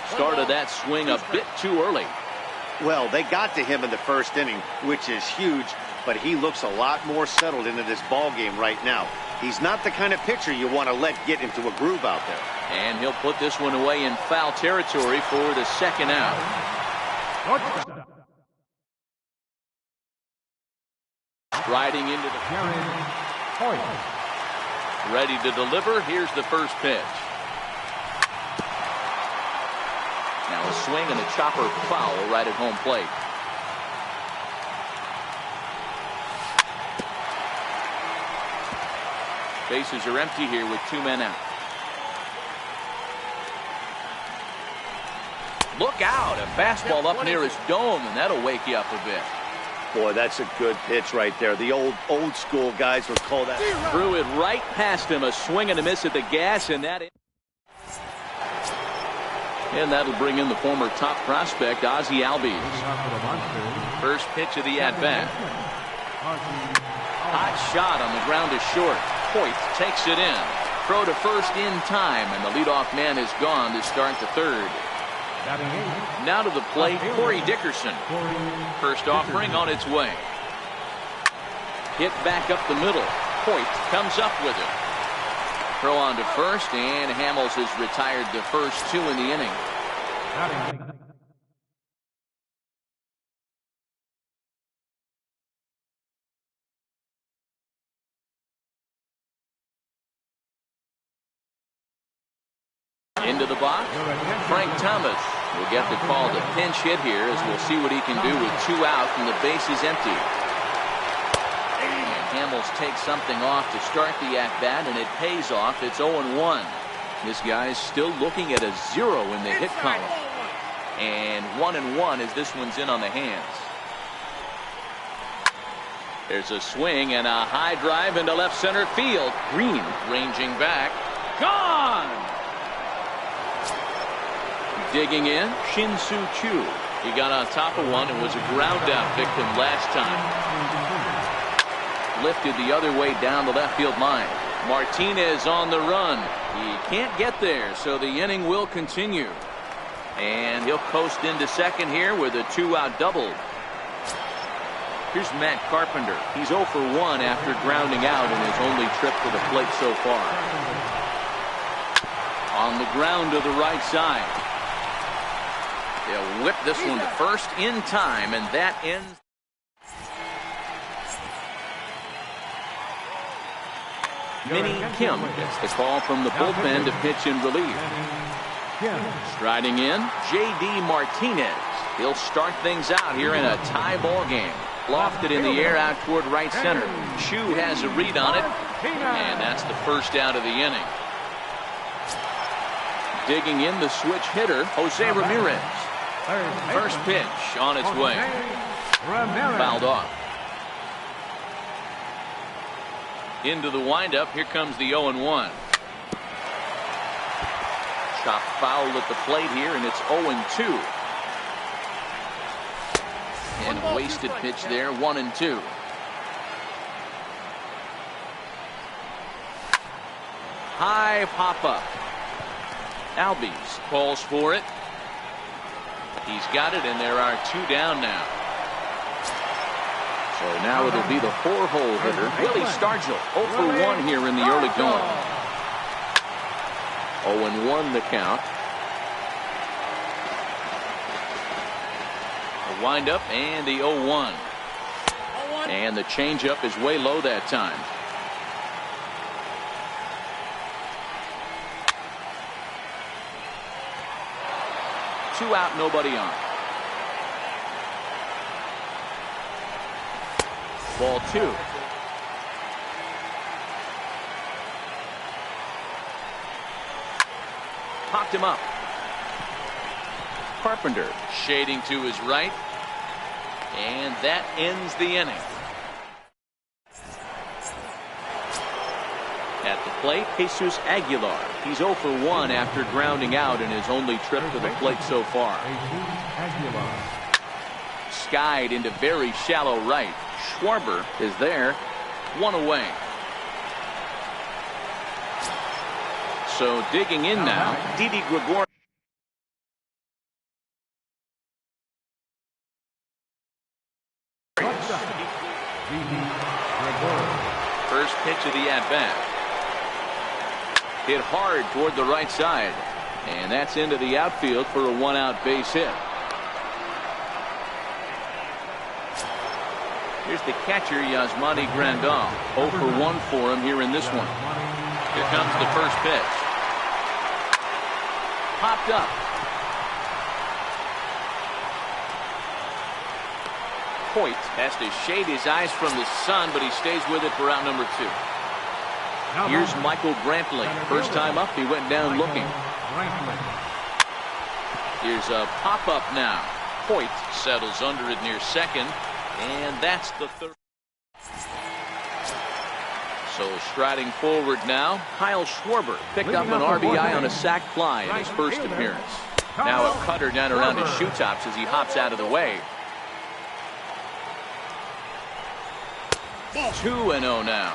Started that swing a bit too early. Well, they got to him in the first inning, which is huge, but he looks a lot more settled into this ball game right now. He's not the kind of pitcher you want to let get into a groove out there. And he'll put this one away in foul territory for the second out. Riding into the ready to deliver. Here's the first pitch. Now a swing and a chopper foul right at home plate. Bases are empty here with 2 men out. Look out, a fastball up near his dome, and that'll wake you up a bit. Boy, that's a good pitch right there. The old school guys would call that. Threw it right past him, a swing and a miss at the gas, and that'll bring in the former top prospect, Ozzie Albies. First pitch of the at-bat. Hot shot on the ground is short. Hoyt takes it in. Throw to first in time, and the leadoff man is gone to start the third. Now to the plate, Corey Dickerson. First offering on its way. Hit back up the middle. Hoyt comes up with it. Throw on to first, and Hamels has retired the first 2 in the inning. Into the box, Frank Thomas will get the call to pinch hit here, as we'll see what he can do with 2 out and the base is empty. And Hamels takes something off to start the at-bat, and it pays off. It's 0-1. This guy's still looking at a 0 in the hit column. And 1-1 as this one's in on the hands. There's a swing and a high drive into left center field. Green ranging back. Gone! Digging in, Shin-Soo Choo. He got on top of one and was a ground out victim last time. Lifted the other way down the left field line. Martinez on the run. He can't get there, so the inning will continue. And he'll coast into second here with a 2-out double. Here's Matt Carpenter. He's 0 for 1 after grounding out in his only trip to the plate so far. On the ground to the right side. They'll whip this one to first in time, and that ends. Minnie Kim gets the call from the bullpen to pitch in relief. Striding in, J.D. Martinez. He'll start things out here in a tie ball game. Lofted in the air out toward right center. Chu has a read on it, and that's the first out of the inning. Digging in the switch hitter, Jose Ramirez. First pitch on its way. Fouled off. Into the windup, here comes the 0-1. Chopped foul at the plate here, and it's 0-2. And a wasted pitch there, 1-2. High pop-up. Albies calls for it. He's got it, and there are 2 down now. So now it'll be the 4-hole hitter, Willie Stargell. 0 for 1 here in the early going. 0-1 the count. The windup and the 0-1. And the changeup is way low that time. Two out, nobody on. Ball 2. Popped him up. Carpenter shading to his right. And that ends the inning. At the plate, Jesus Aguilar. He's 0 for 1 after grounding out in his only trip to the plate so far. Skied into very shallow right. Schwarber is there, 1 away. So digging in now, Didi Gregorius. First pitch of the at-bat. Hit hard toward the right side. And that's into the outfield for a 1-out base hit. Here's the catcher, Yasmani Grandal. 0 for 1 for him here in this one. Here comes the first pitch. Popped up. Hoyt has to shade his eyes from the sun, but he stays with it for out number 2. Here's Michael Brantley. First time up, he went down looking. Here's a pop-up now. Hoyt settles under it near second, and that's the third. So striding forward now, Kyle Schwarber picked up an RBI on a sac fly in his first appearance. Now a cutter down around his shoe tops as he hops out of the way. 2-0 now.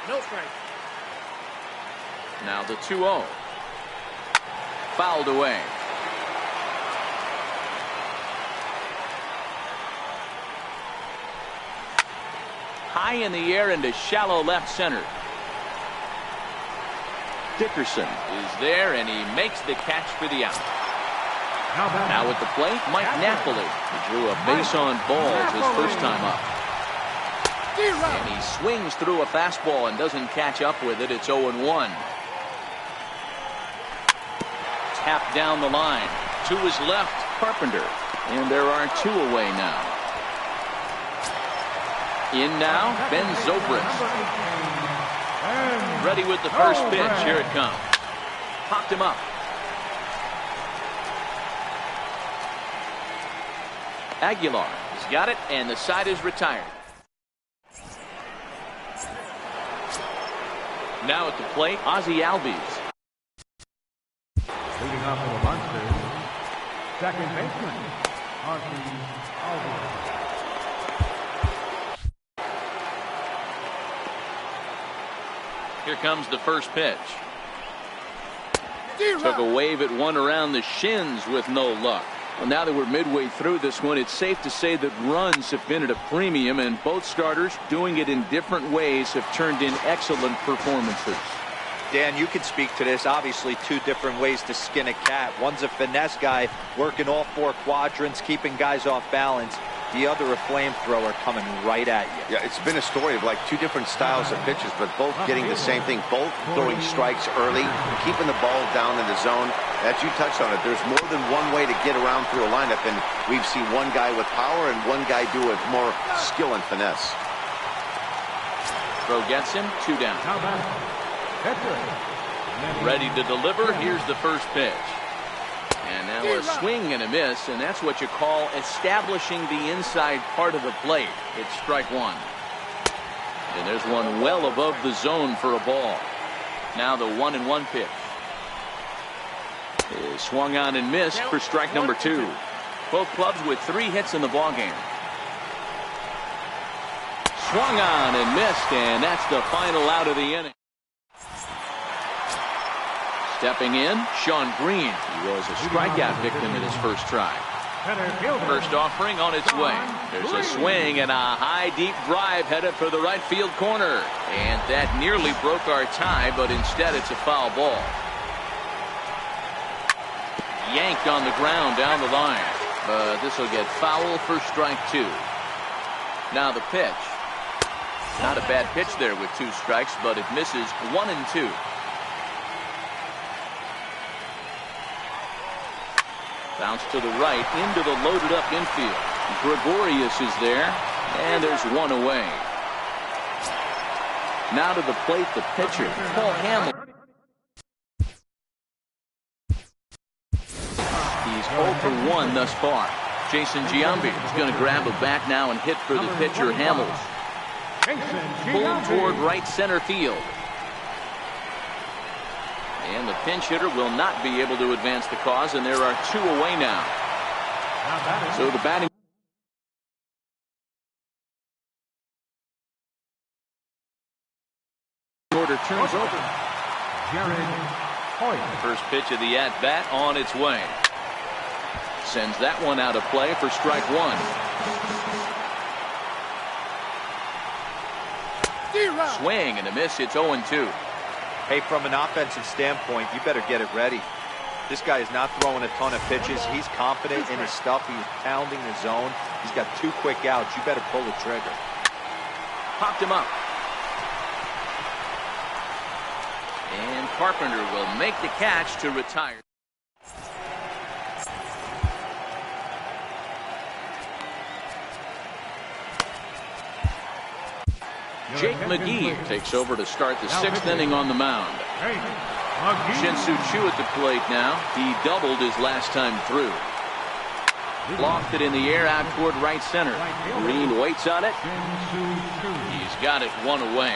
No strike. Now the 2-0. Fouled away. High in the air into shallow left center. Dickerson is there, and he makes the catch for the out. Now at the plate, Mike Napoli. He drew a base on balls his first time up. And he swings through a fastball and doesn't catch up with it. It's 0-1. Tapped down the line. To his left, Carpenter. And there are 2 away now. In now, Ben Zobrist. Ready with the first pitch. Here it comes. Popped him up. Aguilar has got it, and the side is retired. Now at the plate, Ozzie Albies. Leading off for the Monsters, second baseman, Ozzie Albies. Here comes the first pitch. Took a wave at one around the shins with no luck. Well, now that we're midway through this one, it's safe to say that runs have been at a premium, and both starters, doing it in different ways, have turned in excellent performances. Dan, you can speak to this. Obviously, two different ways to skin a cat. One's a finesse guy, working all four quadrants, keeping guys off balance. The other, a flamethrower coming right at you. Yeah, it's been a story of like two different styles of pitches, but both getting the same thing. Both throwing strikes early, keeping the ball down in the zone. As you touched on it, there's more than one way to get around through a lineup, and we've seen one guy with power and one guy do it with more skill and finesse. Throw gets him, 2 down. Ready to deliver. Here's the first pitch. And now a swing and a miss, and that's what you call establishing the inside part of the plate. It's strike one. And there's one well above the zone for a ball. Now the 1-1 pitch. Is swung on and missed for strike number 2. Both clubs with 3 hits in the ballgame. Swung on and missed, and that's the final out of the inning. Stepping in, Sean Green. He was a strikeout victim in his first try. First offering on its way. There's a swing and a high, deep drive headed for the right field corner. And that nearly broke our tie, but instead it's a foul ball. Yanked on the ground down the line. But this will get foul for strike 2. Now the pitch. Not a bad pitch there with 2 strikes, but it misses 1-2. Bounce to the right into the loaded up infield. Gregorius is there, and there's one away. Now to the plate, the pitcher, Paul Hamilton. He's 0 for 1 thus far. Jason Giambi is going to grab a bat now and hit for the pitcher, Hamels. Pulled toward right center field. And the pinch hitter will not be able to advance the cause, and there are 2 away now. So the batting order turns over. First pitch of the at-bat on its way. Sends that one out of play for strike 1. Swing and a miss. It's 0-2. Hey, from an offensive standpoint, you better get it ready. This guy is not throwing a ton of pitches. He's confident in his stuff. He's pounding the zone. He's got 2 quick outs. You better pull the trigger. Popped him up. And Carpenter will make the catch to retire. Jake McGee takes over to start the 6th inning on the mound. Shin-Soo Choo at the plate now. He doubled his last time through. Lofted in the air out toward right center. Green waits on it. He's got it 1 away.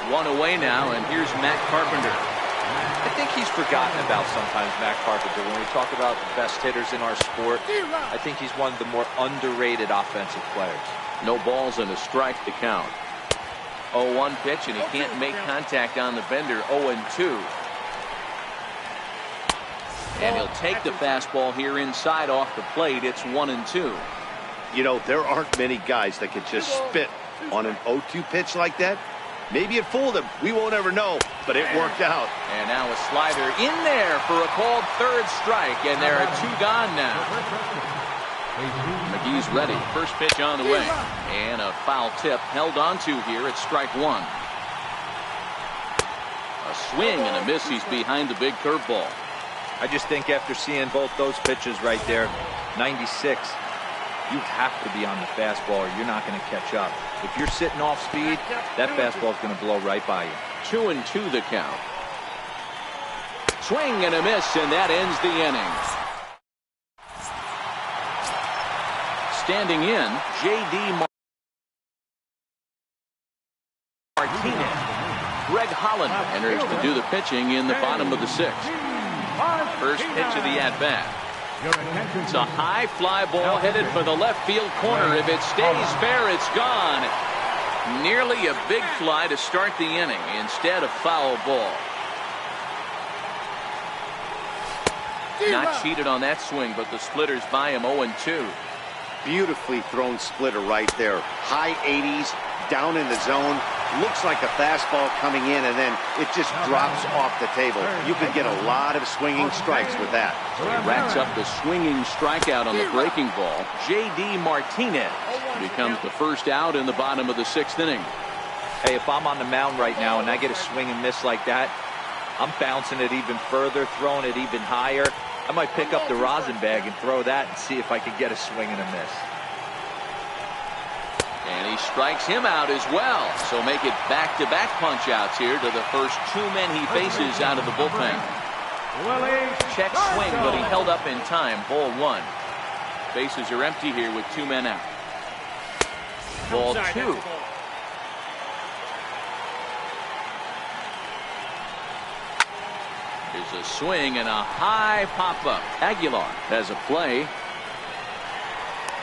1 away now, and here's Matt Carpenter. I think he's forgotten about sometimes, Matt Carpenter. When we talk about the best hitters in our sport, I think he's one of the more underrated offensive players. No balls and a strike to count. 0-1 pitch, and he can't make contact on the bender. 0-2. And he'll take the fastball here inside off the plate. It's 1-2. You know, there aren't many guys that can just spit on an 0-2 pitch like that. Maybe it fooled him. We won't ever know, but it worked out. And now a slider in there for a called 3rd strike, and there are 2 gone now. McGee's ready. First pitch on the way. And a foul tip held onto here at strike 1. A swing and a miss. He's behind the big curveball. I just think after seeing both those pitches right there, 96. You have to be on the fastball or you're not going to catch up. If you're sitting off speed, that fastball is going to blow right by you. 2-2 the count. Swing and a miss, and that ends the inning. Standing in, J.D. Martinez. Greg Holland enters to do the pitching in the bottom of the sixth. First pitch of the at-bat. It's a high fly ball headed for the left field corner. If it stays fair, it's gone. Nearly a big fly to start the inning. Instead, a foul ball. Not cheated on that swing, but the splitters by him 0-2. Beautifully thrown splitter right there. High 80s, down in the zone. Looks like a fastball coming in, and then it just drops off the table. You could get a lot of swinging strikes with that. He racks up the swinging strikeout on the breaking ball. J.D. Martinez becomes the first out in the bottom of the sixth inning. Hey, if I'm on the mound right now and I get a swing and miss like that, I'm bouncing it even further, throwing it even higher. I might pick up the rosin bag and throw that and see if I can get a swing and a miss. And he strikes him out as well. So make it back-to-back punch-outs here to the first two men he faces out of the bullpen. Check swing, but he held up in time. Ball one. Bases are empty here with two men out. Ball two. There's a swing and a high pop-up. Aguilar has a play.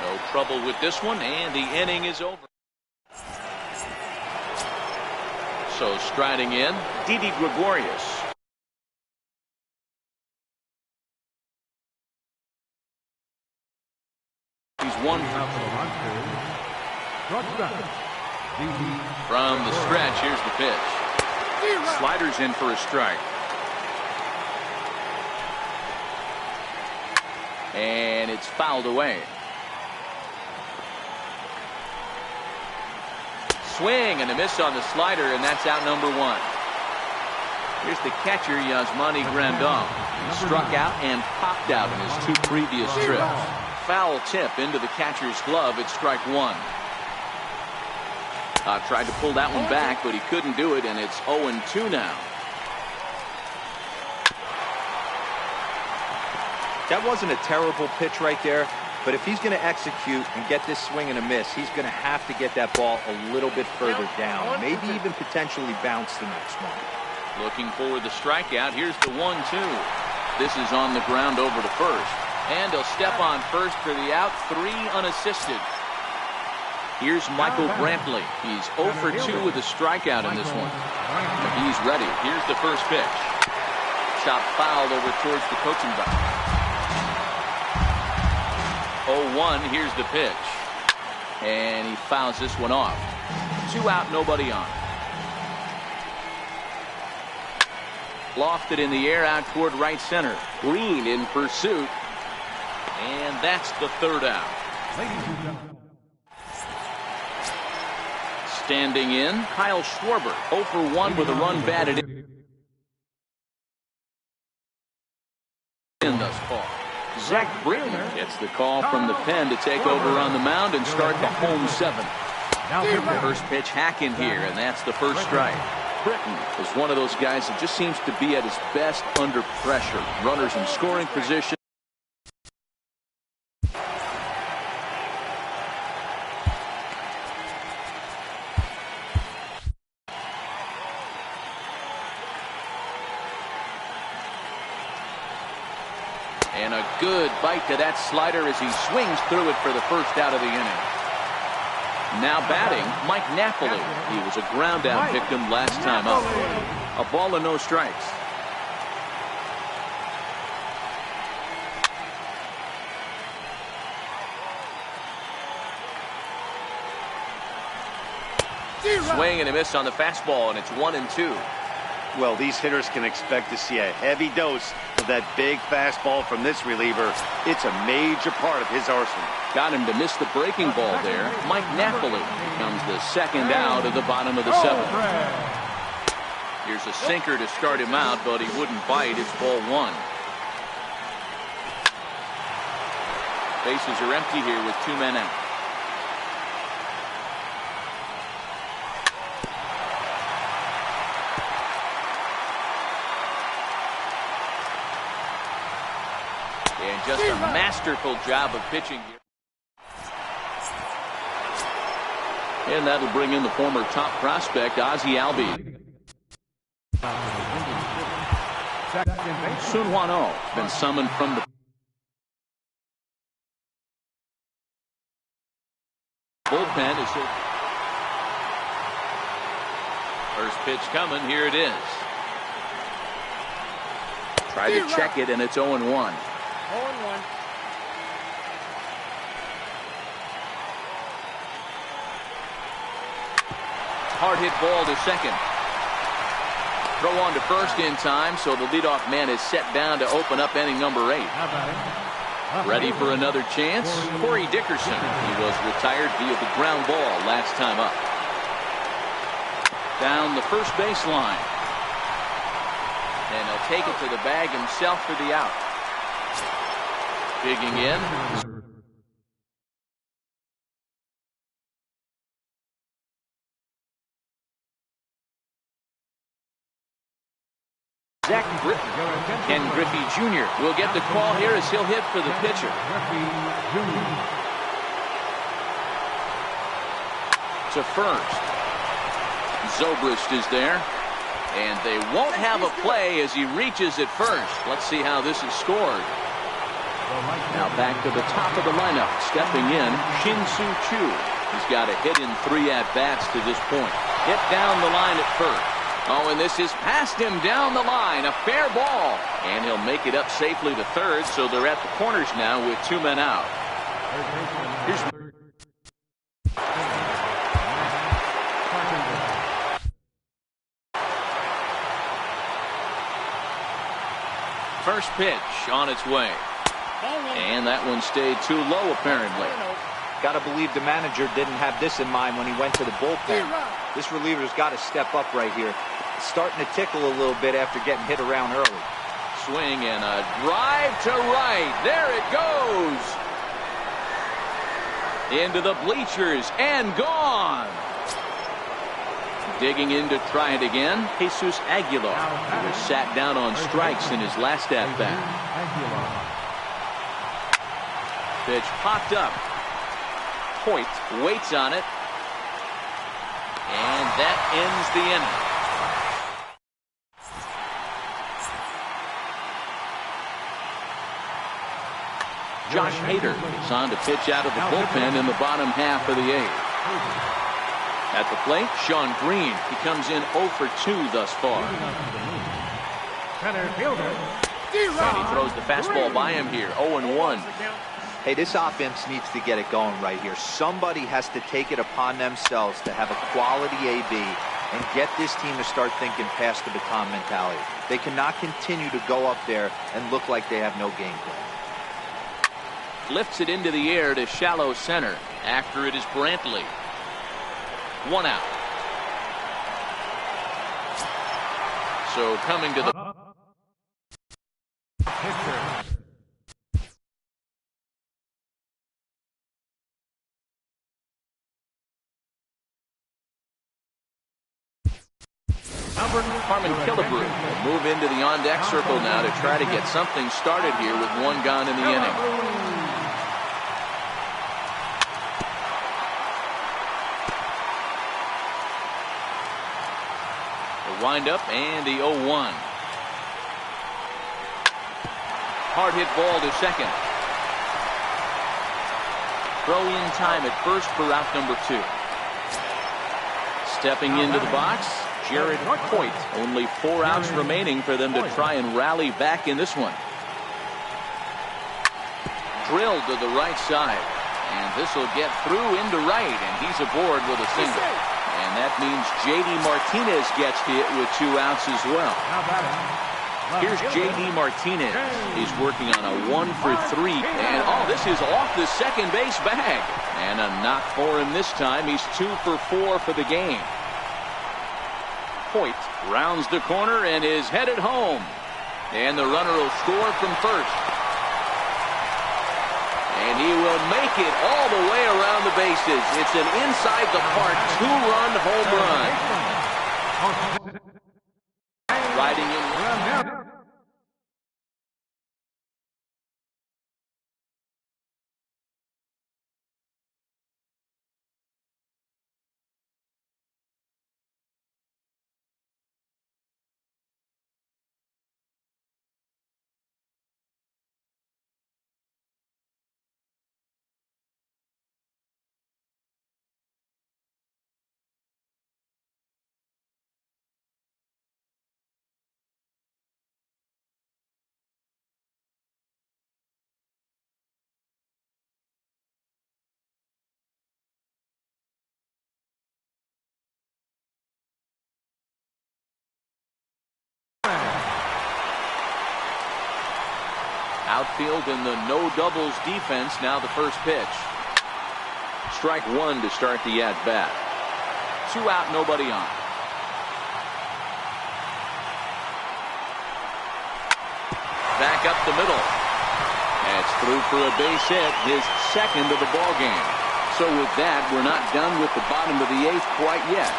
No trouble with this one, and the inning is over. So striding in, Didi Gregorius. He's one from the stretch. Here's the pitch. Sliders in for a strike. And it's fouled away. Swing and a miss on the slider, and that's out number one. Here's the catcher, Yasmani Grandal. He struck out and popped out in his two previous trips. Foul tip into the catcher's glove. It's strike one. Tried to pull that one back, but he couldn't do it, and it's 0-2 now. That wasn't a terrible pitch right there, but if he's going to execute and get this swing and a miss, he's going to have to get that ball a little bit further down, maybe even potentially bounce the next one. Looking for the strikeout. Here's the 1-2. This is on the ground over to first, and he'll step on first for the out. 3 unassisted. Here's Michael Brantley. He's 0 for 2 with a strikeout in this one. He's ready. Here's the first pitch. Chop foul over towards the coaching box. 0-1, here's the pitch. And he fouls this one off. 2 out, nobody on. Lofted in the air out toward right center. Green in pursuit. And that's the third out. Standing in, Kyle Schwarber. 0 for 1 with a run batted in thus far. Zach Britton gets the call from the pen to take over on the mound and start the home 7th. First pitch hack in here, and that's the first strike. Britton is one of those guys that just seems to be at his best under pressure. Runners in scoring position. And a good bite to that slider as he swings through it for the first out of the inning. Now batting, Mike Napoli. He was a ground out victim last time up. A ball and no strikes. Swing and a miss on the fastball, and it's 1-2. Well, these hitters can expect to see a heavy dose of that big fastball from this reliever. It's a major part of his arsenal. Got him to miss the breaking ball there. Mike Napoli becomes the second out of the bottom of the 7th. Here's a sinker to start him out, but he wouldn't bite. It's ball 1. Bases are empty here with 2 men out. And just a masterful job of pitching here. And that'll bring in the former top prospect, Ozzie Albies. Sun Hwan-oh been summoned from the bullpen. First pitch coming. Here it is. Tried to check it, and it's 0-1. 0-1. Hard hit ball to second. Throw on to first in time, so the leadoff man is set down to open up inning number 8. Ready for another chance? Corey Dickerson. He was retired via the ground ball last time up. Down the first baseline. And he'll take it to the bag himself for the out. Digging in. Ken Griffey Jr. will get the call here as he'll hit for the pitcher. To first. Zobrist is there. And they won't have a play as he reaches at first. Let's see how this is scored. Now back to the top of the lineup. Stepping in, Shin-Soo Choo. He's got a hit in 3 at-bats to this point. Hit down the line at first. Oh, and this is past him down the line. A fair ball. And he'll make it up safely to third, so they're at the corners now with 2 men out. Here's first pitch on its way. And that one stayed too low, apparently. Got to believe the manager didn't have this in mind when he went to the bullpen. This reliever's got to step up right here. It's starting to tickle a little bit after getting hit around early. Swing and a drive to right. There it goes. Into the bleachers and gone. Digging in to try it again, Jesus Aguilar, who was sat down on strikes in his last at-bat. Pitch popped up. Point waits on it. And that ends the inning. Josh Hader is on to pitch out of the bullpen in the bottom half of the 8th. At the plate, Sean Green. He comes in 0 for 2 thus far. And he throws the fastball by him here, 0-1. Hey, this offense needs to get it going right here. Somebody has to take it upon themselves to have a quality AB and get this team to start thinking past the baton mentality. They cannot continue to go up there and look like they have no game plan. Lifts it into the air to shallow center. After it is Brantley. 1 out. So coming to the Harmon Killebrew will move into the on-deck circle now to try to get something started here with 1 gone in the inning. Wind up and the 0-1. Hard hit ball to second. Throw in time at first for out number 2. Stepping into the box, Jared Hoyt. Only 4 outs remaining for them to try and rally back in this one. Drilled to the right side. And this will get through into right, and he's aboard with a single. And that means J.D. Martinez gets hit with 2 outs as well. Here's J.D. Martinez. He's working on a 1 for 3. And, oh, this is off the second base bag. And a knock for him this time. He's 2 for 4 for the game. Hoyt rounds the corner and is headed home. And the runner will score from first. And he will make it all the way around the bases. It's an inside the park two-run home run. Riding in. Outfield in the no doubles defense. Now the first pitch. Strike one to start the at bat. 2 out, nobody on. Back up the middle. That's through for a base hit, his second of the ball game. So with that, we're not done with the bottom of the 8th quite yet.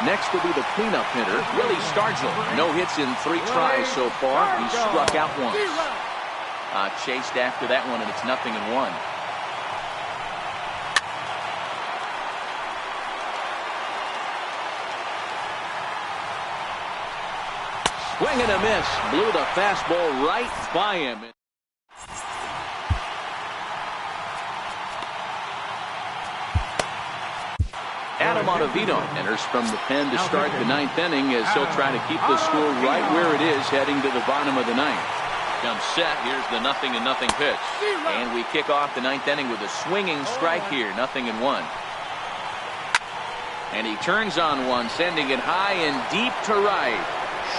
Next will be the cleanup hitter, Willie Stargell. No hits in 3 tries so far. He struck out once. Chased after that one, and it's 0-1. Swing and a miss. Blew the fastball right by him. Adam Ottavino enters from the pen to start the 9th inning as he'll try to keep the score right where it is heading to the bottom of the 9th. Comes set. Here's the 0-0 pitch. And we kick off the 9th inning with a swinging strike here. 0-1. And he turns on one, sending it high and deep to right.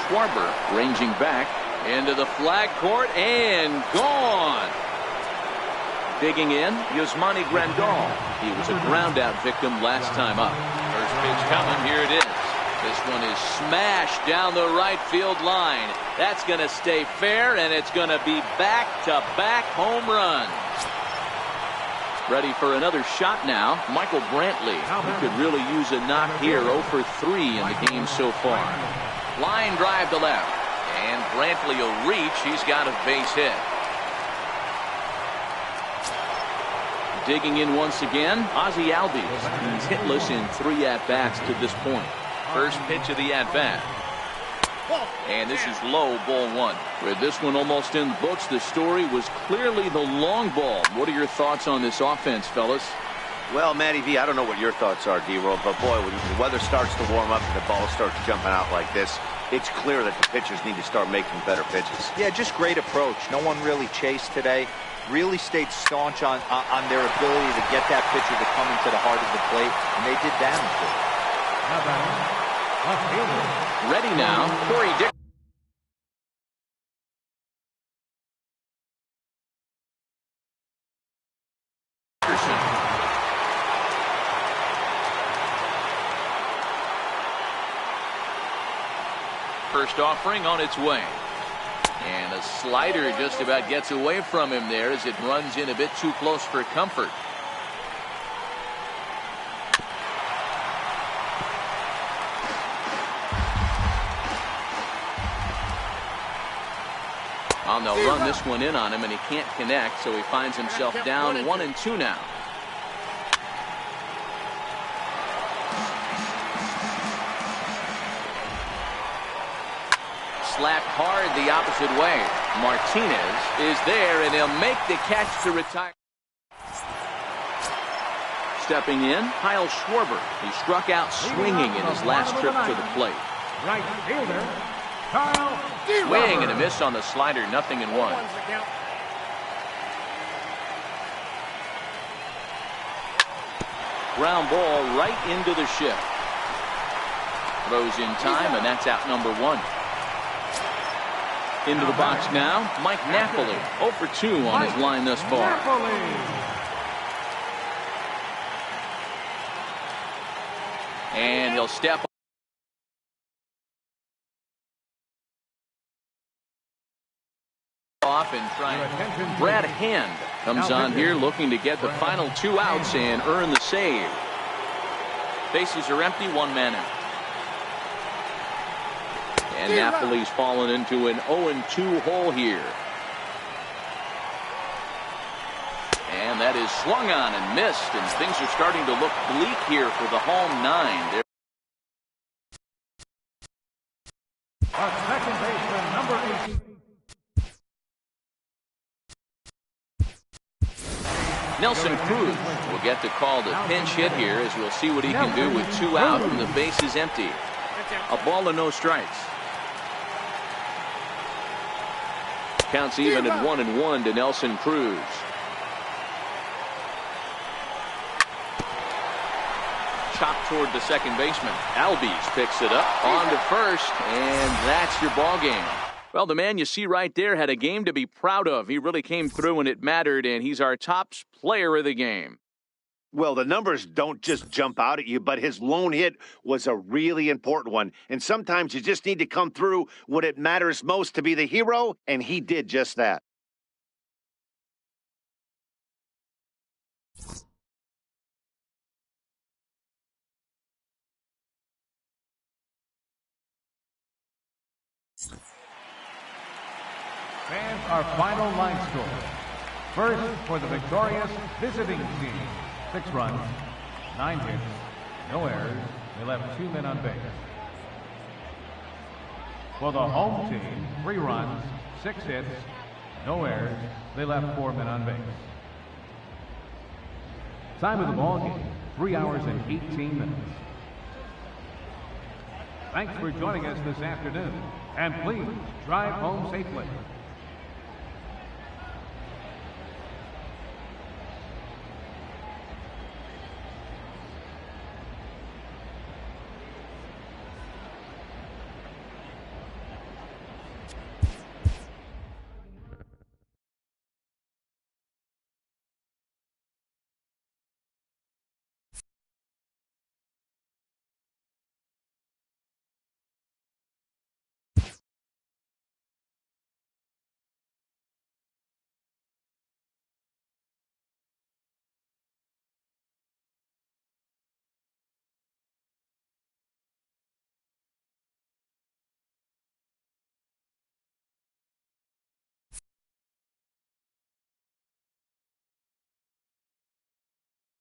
Schwarber ranging back into the flag court and gone. Digging in, Yasmani Grandal. He was a ground-out victim last time up. First pitch coming. Here it is. This one is smashed down the right field line. That's going to stay fair, and it's going to be back-to-back home runs. Ready for another shot now. Michael Brantley, who could really use a knock here. 0 for 3 in the game so far. Line drive to left. And Brantley will reach. He's got a base hit. Digging in once again, Ozzie Albies. He's hitless in 3 at-bats to this point. First pitch of the at-bat. And this is low, ball 1. With this one almost in the books, the story was clearly the long ball. What are your thoughts on this offense, fellas? Well, Matty V, I don't know what your thoughts are, D-Roll, but boy, when the weather starts to warm up and the ball starts jumping out like this, it's clear that the pitchers need to start making better pitches. Yeah, just great approach. No one really chased today. Really stayed staunch on their ability to get that pitcher to come into the heart of the plate, and they did damage to it. Ready now, Corey Dickerson. First offering on its way. And a slider just about gets away from him there as it runs in a bit too close for comfort. Well, they'll run this one in on him, and he can't connect, so he finds himself down 1-2 now. Slapped hard the opposite way. Martinez is there, and he'll make the catch to retire. Stepping in, Kyle Schwarber. He struck out swinging in his last trip to the plate. Right fielder, Kyle Schwarber. Swing and a miss on the slider, 0-1. Ground ball right into the shift. Throws in time, and that's out number 1. Into the box now, Mike Napoli. 0 for 2 on his line thus far. And he'll step off and try. Brad Hand Comes on here looking to get the final 2 outs and earn the save. Bases are empty, 1 man out. And Napoli's fallen into an 0-2 hole here. And that is swung on and missed, and things are starting to look bleak here for the home 9. Our second baseman, number 8. Nelson Cruz will get the call to pinch hit here, as we'll see what he can do with 2 out and the base is empty. A ball and no strikes. Counts even at 1-1 to Nelson Cruz. Chopped toward the second baseman. Albies picks it up on to first, and that's your ball game. Well, the man you see right there had a game to be proud of. He really came through when it mattered, and he's our top player of the game. Well, the numbers don't just jump out at you, but his lone hit was a really important one. And sometimes you just need to come through when it matters most to be the hero, and he did just that. Fans, our final line score. First, for the victorious visiting team, 6 runs, 9 hits, no errors. They left 2 men on base. For the home team, 3 runs, 6 hits, no errors. They left 4 men on base. Time of the ball game, 3 hours and 18 minutes. Thanks for joining us this afternoon, and please drive home safely.